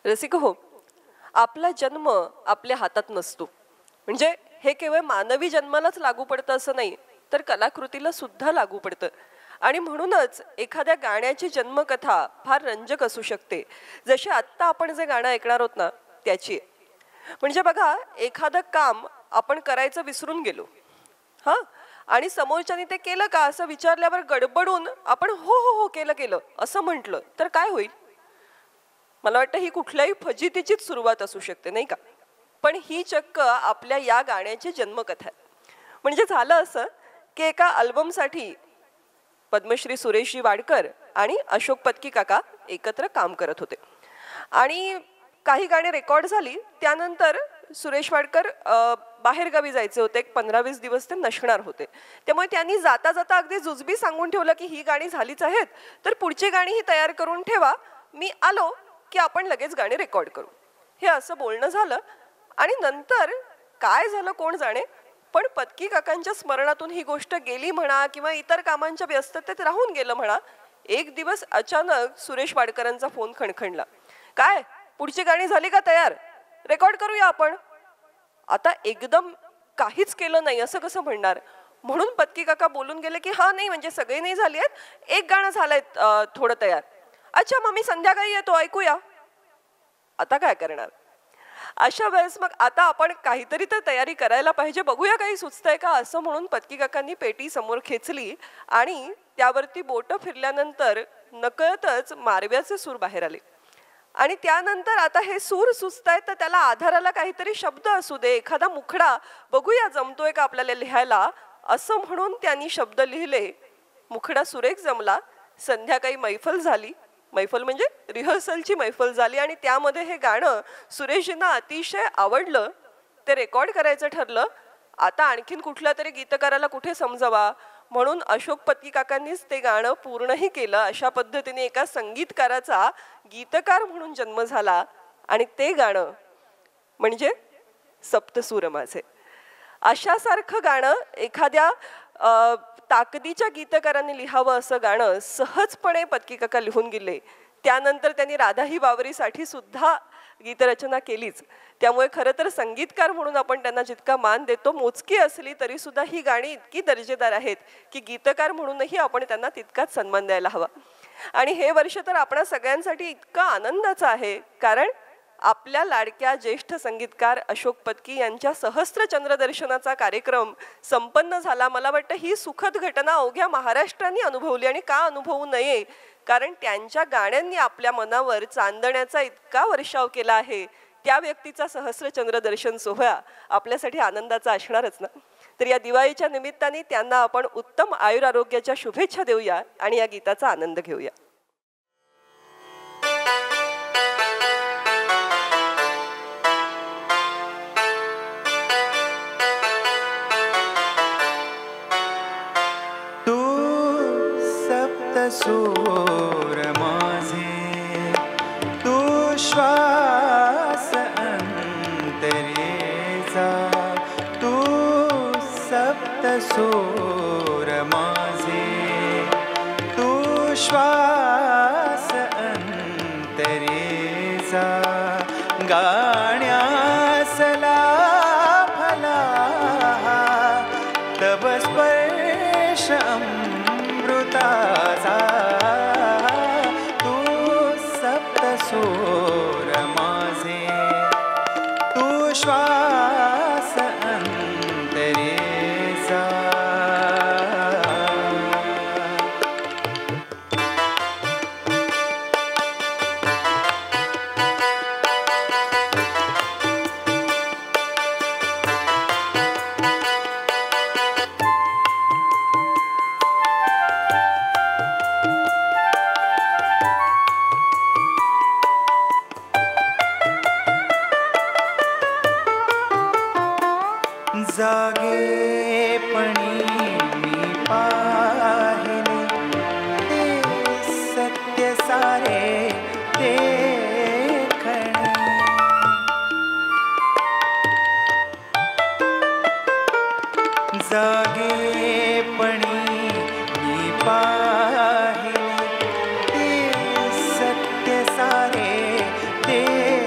रसिक हो, आपला जन्म आपल्या हातात नसतो. म्हणजे हे केवळ मानवी जन्मालाच लागू पडतं असं नाही, तर कलाकृतीला सुद्धा लागू पडतं. आणि म्हणूनच एखाद्या गाण्याची जन्मकथा फार रंजक असू शकते, जशी आत्ता आपण जे गाणं ऐकणार आहोत ना त्याची. म्हणजे बघा, एखादं काम आपण करायचं विसरून गेलो हां, आणि समोरच्याने ते केलं का असं विचारल्यावर गडबडून आपण हो हो हो केलं केलं असं म्हटलं तर काय होईल? मला वाटतं ही कुठल्याही फजितीचीच सुरुवात असू शकते नाही का. पण ही चक्क आपल्या या गाण्याची जन्मकथा आहे. म्हणजे झालं असं की एका अल्बमसाठी पद्मश्री सुरेशजी वाडकर आणि अशोक पत्की काका एकत्र काम करत होते. आणि काही गाणी रेकॉर्ड झाली. त्यानंतर सुरेश वाडकर बाहेरगावी जायचे होते. 15-20 दिवस ते नसणार होते. त्यामुळे त्यांनी जाता जाता अगदी जुजबी सांगून ठेवलं की ही गाणी झालीच आहेत, तर पुढची गाणीही तयार करून ठेवा, मी आलो की आपण लगेच गाणी रेकॉर्ड करू. हे असं बोलणं झालं. आणि नंतर काय झालं कोण जाणे, पण पत्की काकांच्या स्मरणातून ही गोष्ट गेली म्हणा किंवा इतर कामांच्या व्यस्ततेत राहून गेलं म्हणा. एक दिवस अचानक सुरेश वाडकरांचा फोन खणखणला. काय, पुढची गाणी झाली का तयार? रेकॉर्ड करूया आपण. आता एकदम काहीच केलं नाही असं कसं म्हणणार, म्हणून पत्की काका बोलून गेले की हा नाही, म्हणजे सगळे नाही झाली आहेत, एक गाणं झालंय थोडं तयार. अच्छा, मग मी संध्याकाळी येतो, ऐकूया. आता काय करणार? अशा वेळेस मग आता आपण काहीतरी तर तयारी करायला पाहिजे, बघूया काही सुचतंय का असं म्हणून पत्की काकांनी पेटी समोर खेचली आणि त्यावरती बोटं फिरल्यानंतर नकळतच मारव्याचे सूर बाहेर आले. आणि त्यानंतर आता हे सूर सुचतायत तर त्याला आधाराला काहीतरी शब्द असू दे, एखादा मुखडा बघूया जमतोय का आपल्याला लिहायला, असं म्हणून त्यांनी शब्द लिहिले. मुखडा सुरेख जमला. संध्याकाळी मैफल झाली. मैफल म्हणजे रिहर्सलची मैफल झाली आणि त्यामध्ये हे गाणं सुरेशजींना अतिशय आवडलं. ते रेकॉर्ड करायचं ठरलं. आता आणखीन कुठल्या तरी गीतकाराला कुठे समजावा, म्हणून अशोक पत्की काकांनीच ते गाणं पूर्णही केलं. अशा पद्धतीने एका संगीतकाराचा गीतकार म्हणून जन्म झाला. आणि ते गाणं म्हणजे सप्तसूर माझे. अशासारखं गाणं एखाद्या ताकदीच्या गीतकारांनी लिहावं असं गाणं सहजपणे पत्की काका लिहून गेले. त्यानंतर त्यांनी राधा ही बावरीसाठी सुद्धा गीतरचना केलीच. त्यामुळे खरं तर संगीतकार म्हणून आपण त्यांना जितका मान देतो मोजकी असली तरी सुद्धा ही गाणी इतकी दर्जेदार आहेत की गीतकार म्हणूनही आपण त्यांना तितकाच सन्मान द्यायला हवा. आणि हे वर्ष तर आपणा सगळ्यांसाठी इतकं आनंदाचं आहे, कारण आपल्या लाडक्या ज्येष्ठ संगीतकार अशोक पत्की यांच्या सहस्त्र चंद्रदर्शनाचा कार्यक्रम संपन्न झाला. मला वाटतं ही सुखद घटना अवघ्या महाराष्ट्राने अनुभवली. आणि का अनुभवू नये, कारण त्यांच्या गाण्यांनी आपल्या मनावर चांदण्याचा इतका वर्षाव केला आहे. त्या व्यक्तीचा सहस्त्र चंद्रदर्शन सोहळा आपल्यासाठी आनंदाचा असणारच ना. तर या दिवाळीच्या निमित्ताने त्यांना आपण उत्तम आयुरारोग्याच्या शुभेच्छा देऊया आणि या गीताचा आनंद घेऊया. सूर माझे, तू श्वास अंतरेचा, तू सप्तसूर माझे, तू श्वास अंतरेचा, गाण्यासला फला तब स्पर्श अमृताचा, तू सप्तसूर माझे, तू श्वास अंतरेचा. जागेपणी मी पाहिले ते सत्य सारे देखणे, जागेपणी मी पाहिले ते सत्य सारे देखणे.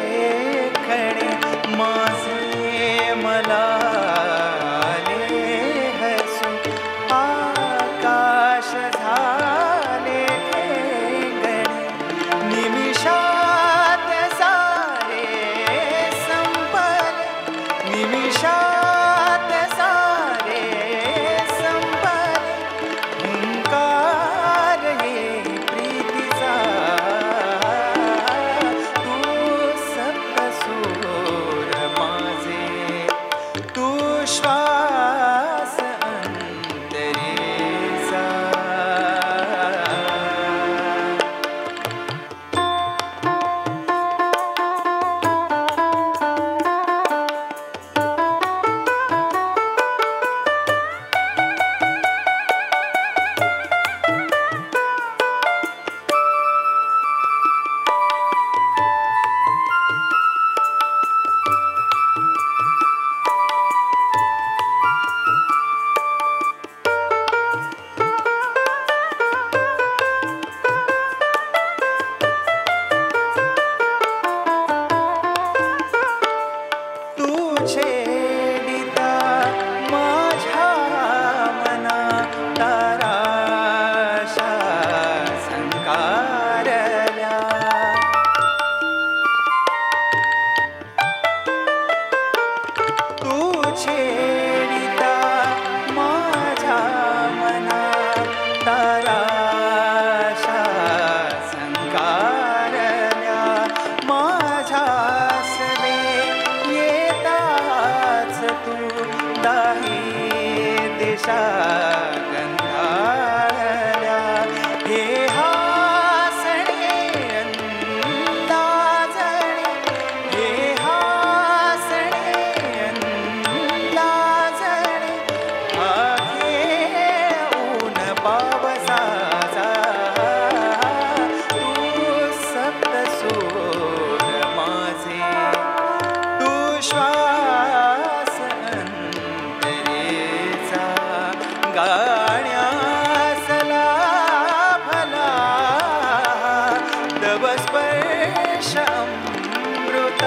कलश अमृताचा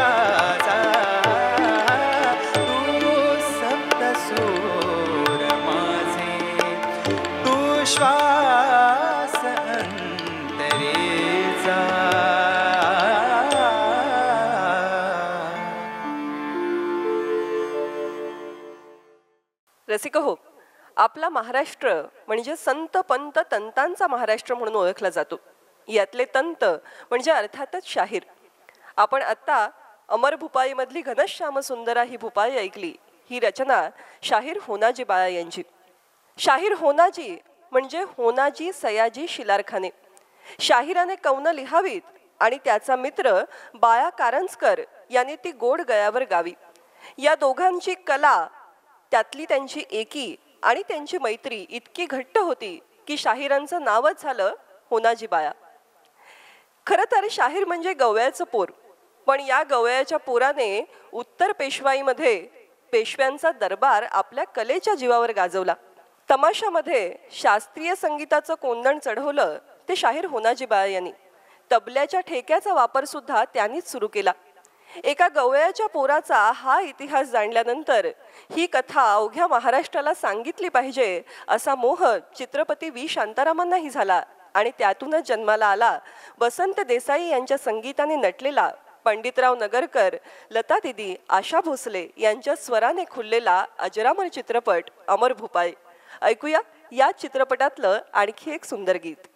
तू सप्तसूर माझे तू श्वास अंतरेचा रसिक हो, आपला महाराष्ट्र म्हणजे संत पंत तंतांचा महाराष्ट्र म्हणून ओळखला जातो. यातले तंत म्हणजे अर्थातच शाहीर. आपण आत्ता अमर भूपाईमधली घनश्याम सुंदरा ही भूपाई ऐकली. ही रचना शाहीर होनाजी बाळा यांची. शाहीर होनाजी म्हणजे होनाजी सयाजी शिलारखाने. शाहिराने कवनं लिहावीत आणि त्याचा मित्र बाळा कारंजकर यांनी ती गोड गयावर गावी. या दोघांची कला, त्यातली त्यांची एकी आणि त्यांची मैत्री इतकी घट्ट होती की शाहिरांचं नावच झालं होनाजी बाळा. खरं तर शाहीर म्हणजे गवळ्याचं पोर, पण या गवळ्याच्या पोराने उत्तर पेशवाईमध्ये पेशव्यांचा दरबार आपल्या कलेच्या जीवावर गाजवला. तमाशामध्ये शास्त्रीय संगीताचं कोंदण चढवलं ते शाहीर होनाजी बाळा यांनी. तबल्याच्या ठेक्याचा वापर सुद्धा त्यांनीच सुरू केला. एका गवळ्याच्या पोराचा हा इतिहास जाणल्यानंतर ही कथा अवघ्या महाराष्ट्राला सांगितली पाहिजे असा मोह चित्रपती व्ही शांतारामांनाही झाला आणि त्यातूनच जन्माला आला वसंत देसाई यांच्या संगीताने नटलेला, पंडितराव नगरकर, लता दिदी, आशा भोसले यांच्या स्वराने खुललेला अजरामर चित्रपट अमर भूपाई. ऐकूया या चित्रपटातलं आणखी एक सुंदर गीत.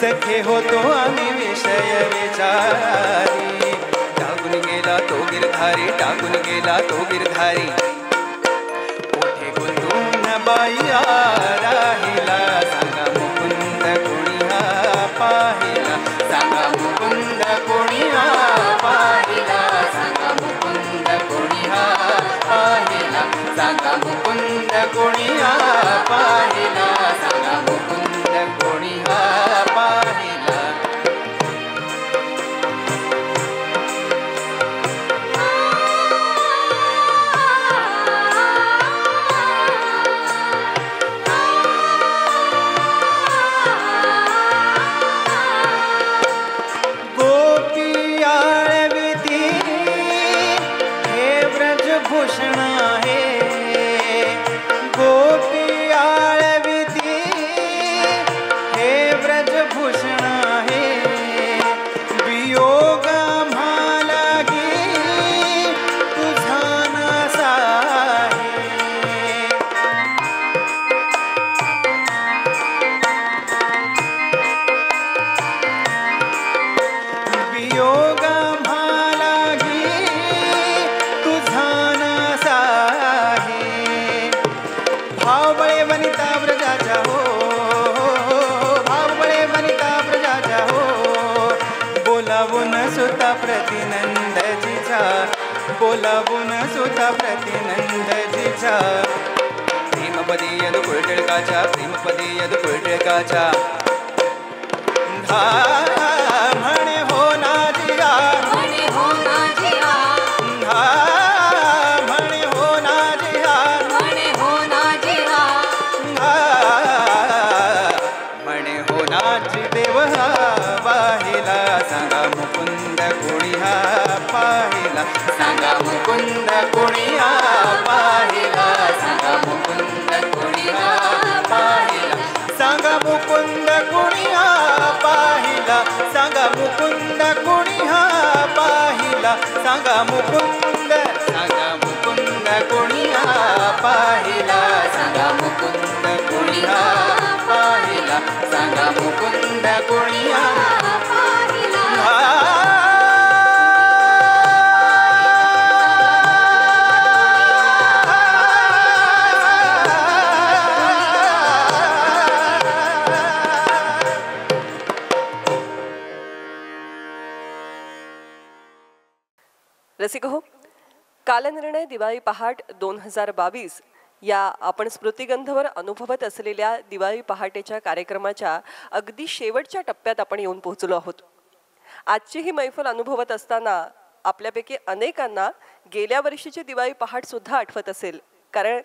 सखे होतो आम्ही विषय विचारी. टाकून गेला तो गिरधारी, टाकून गेला तो गिरधारी. कोठे गुंतून बाई राहिला, सांगा मुकुंद कोणी हा पाहिला. सांगा मुकुंद कोणी हा पाहिला. सांगा मुकुंद कोणी हा पाहिला. सांगा मुकुंद कोणी हा पाहिला. सांगा मुकुंद कोणी हा पाहिला. गोपी आळविती हे ब्रजभूषण आहे. गोपी आळविती बोलावून सुता प्रतिनंद जिजा बोलावून सुता प्रतिनंद जिजा प्रेमपदी यदुकुळ टिळकाच्या प्रेमपदी यदुकुळ टिळकाच्या म्हणे हो ना जिया म्हणे हो ना जिया म्हणे हो ना जिया म्हणे हो ना जिया म्हणे हो नाची देव हा पाहिला सांगा मुकुंद कोणी हा पाहिला सांगा मुकुंद कोणी हा पाहिला सांगा मुकुंद कोणी हा पाहिला सांगा मुकुंद कोणी हा पाहिला सांगा मुकुंद कोणी हा पाहिला सांगा मुकुंद कोणी हा पाहिला सांगा मुकुंद कोणी हा पाहिला सांगा मुकुंद कोणी हा रसिक हो, कालनिर्णय दिवाळी पहाट 2022 या आपण स्मृतिगंधवर अनुभवत असलेल्या दिवाळी पहाटेच्या कार्यक्रमाच्या अगदी शेवटच्या टप्प्यात आपण येऊन पोहोचलो आहोत. आजची ही मैफल अनुभवत असताना आपल्यापैकी अनेकांना गेल्या वर्षीची दिवाळी पहाट सुद्धा आठवत असेल, कारण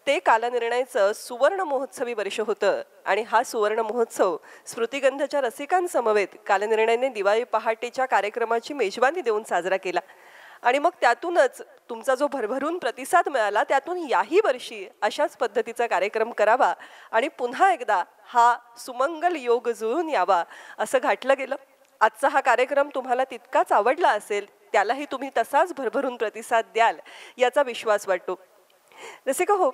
ते कालनिर्णयचं सुवर्ण महोत्सवी वर्ष होतं आणि हा सुवर्ण महोत्सव स्मृतिगंधच्या रसिकांसमवेत कालनिर्णयने दिवाळी पहाटेच्या कार्यक्रमाची मेजवानी देऊन साजरा केला. आणि मग त्यातूनच तुमचा जो भरभरून प्रतिसाद मिळाला, त्यातून याही वर्षी अशाच पद्धतीचा कार्यक्रम करावा आणि पुन्हा एकदा हा सुमंगल योग जुळून यावा असं घातलं गेलं. आजचा हा कार्यक्रम तुम्हाला तितकाच आवडला असेल, त्यालाही तुम्ही तसाच भरभरून प्रतिसाद द्याल याचा विश्वास वाटतो. रसिक हो,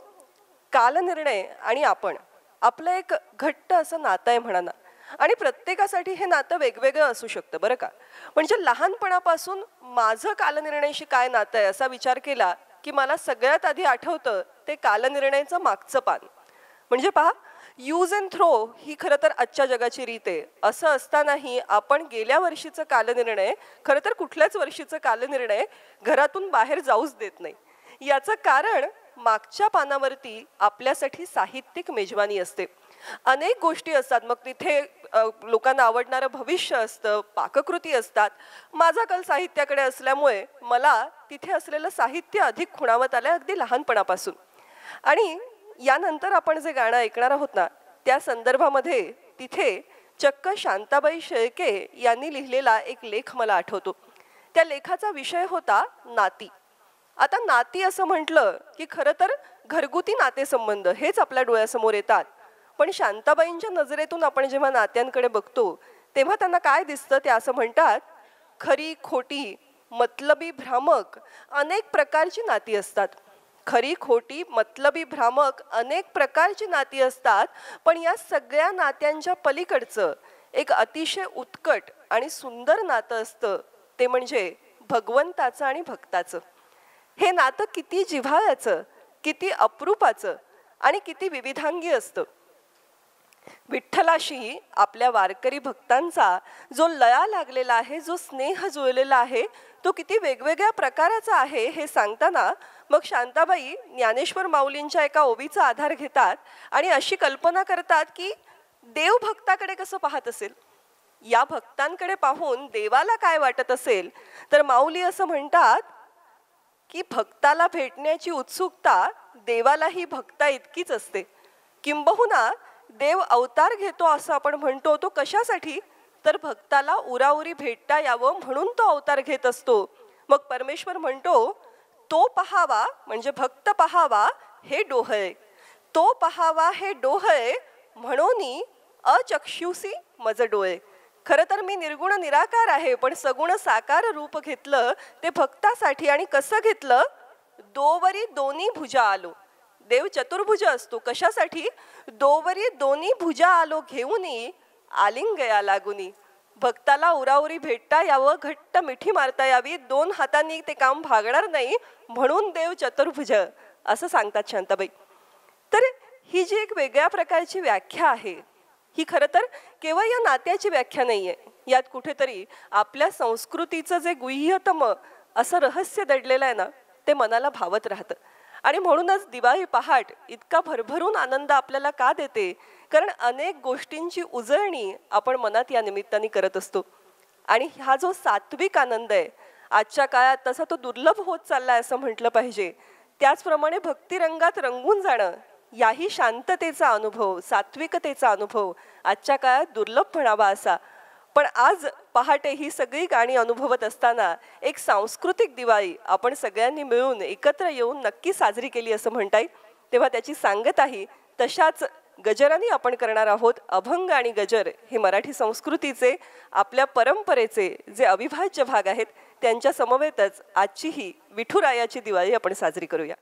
कालनिर्णय आणि आपण आपलं एक घट्ट असं नातं आहे म्हणा ना, आणि प्रत्येकासाठी हे नातं वेगवेगळं असू शकतं बरं का. म्हणजे लहानपणापासून माझं कालनिर्णयाशी काय नातं आहे असा विचार केला की मला सगळ्यात आधी आठवतं ते कालनिर्णयाचं मागचं पान. म्हणजे पहा, यूज अँड थ्रो ही खरं तर आजच्या जगाची रीत आहे. असं असतानाही आपण गेल्या वर्षीचं कालनिर्णय, खरं तर कुठल्याच वर्षीचं कालनिर्णय घरातून बाहेर जाऊच देत नाही. याचं कारण मागच्या पानावरती आपल्यासाठी साहित्यिक मेजवानी असते. अनेक गोष्टी असतात, मग तिथे लोकांना आवडणारं भविष्य असतं, पाककृती असतात. माझा कल साहित्याकडे असल्यामुळे मला तिथे असलेलं साहित्य अधिक खुणावत आलंय अगदी लहानपणापासून. आणि यानंतर आपण जे गाणं ऐकणार आहोत ना, त्या संदर्भामध्ये तिथे चक्क शांताबाई शेळके यांनी लिहिलेला एक लेख मला आठवतो. त्या लेखाचा विषय होता नाती. आता नाती असं म्हटलं की खरं तर घरगुती नातेसंबंध हेच आपल्या डोळ्यासमोर येतात. पण शांताबाईंच्या नजरेतून आपण जेव्हा नात्यांकडे बघतो तेव्हा त्यांना काय दिसतं ते असं म्हणतात, खरी खोटी मतलबी भ्रामक अनेक प्रकारची नाती असतात. खरी खोटी मतलबी भ्रामक अनेक प्रकारची नाती असतात, पण या सगळ्या नात्यांच्या पलीकडचं एक अतिशय उत्कट आणि सुंदर नातं असतं, ते म्हणजे भगवंताचं आणि भक्ताचं. हे नातं किती जिव्हाळ्याचं, किती अप्रूपाचं आणि किती विविधांगी असतं. विठ्ठलाशी आपल्या वारकरी भक्तांचा जो लया लागलेला आहे, जो स्नेह जुळलेला आहे, तो किती वेगवेगळ्या प्रकाराचा आहे हे सांगताना मग शांताबाई ज्ञानेश्वर माऊलींच्या एका ओवीचा आधार घेतात आणि अशी कल्पना करतात की देव भक्ताकडे कसं पाहत असेल, या भक्तांकडे पाहून देवाला काय वाटत असेल. तर माऊली असं म्हणतात की भक्ताला भेटण्याची उत्सुकता देवालाही भक्ता इतकीच असते. किंबहुना देव अवतार घेतो असं आपण म्हणतो, तो कशासाठी, तर भक्ताला उराउरी भेटता यावं म्हणून तो अवतार घेत असतो. मग परमेश्वर म्हणतो, तो पहावा म्हणजे भक्त पहावा हे डोहळे, तो पहावा हे डोहळे म्हणून अचक्षुसी मज डोळे. खरं तर मी निर्गुण निराकार आहे, पण सगुण साकार रूप घेतलं ते भक्तासाठी. आणि कसं घेतलं, दोवरी दोन्ही भुजा आलो. देव चतुर्भुज असतो, कशासाठी, दोवरी दोन्ही भुजा आलो घेऊनी आलिंगया लागुनी. भक्ताला उराउरी भेटता यावं, घट्ट मिठी मारता यावी, दोन हातांनी ते काम भागणार नाही म्हणून देव चतुर्भुज असं सांगतात शांताबाई. तर ही जी एक वेगळ्या प्रकारची व्याख्या आहे, ही खरं तर केवळ या नात्याची व्याख्या नाहीये. यात कुठेतरी आपल्या संस्कृतीचं जे गुह्यतम असं रहस्य दडलेलं आहे ना, ते मनाला भावत राहतं. आणि म्हणूनच दिवाळी पहाट इतका भरभरून आनंद आपल्याला का देते? कारण अनेक गोष्टींची उजळणी आपण मनात या निमित्ताने करत असतो. आणि हा जो सात्विक आनंद आहे आजच्या काळात, तसा तो दुर्लभ होत चाललाय असं म्हटलं पाहिजे. त्याचप्रमाणे भक्तिरंगात रंगून जाणं, याही शांततेचा अनुभव, सात्विकतेचा अनुभव आजच्या काळात दुर्लभ म्हणावा असा. पण आज पहाटे ही सगळी गाणी अनुभवत असताना एक सांस्कृतिक दिवाळी आपण सगळ्यांनी मिळून एकत्र येऊन नक्की साजरी केली असं म्हणता येईल. तेव्हा त्याची सांगताही तशाच गजराने आपण करणार आहोत. अभंग आणि गजर हे मराठी संस्कृतीचे, आपल्या परंपरेचे जे अविभाज्य भाग आहेत, त्यांच्या समवेतच आजची ही विठुरायाची दिवाळी आपण साजरी करूया.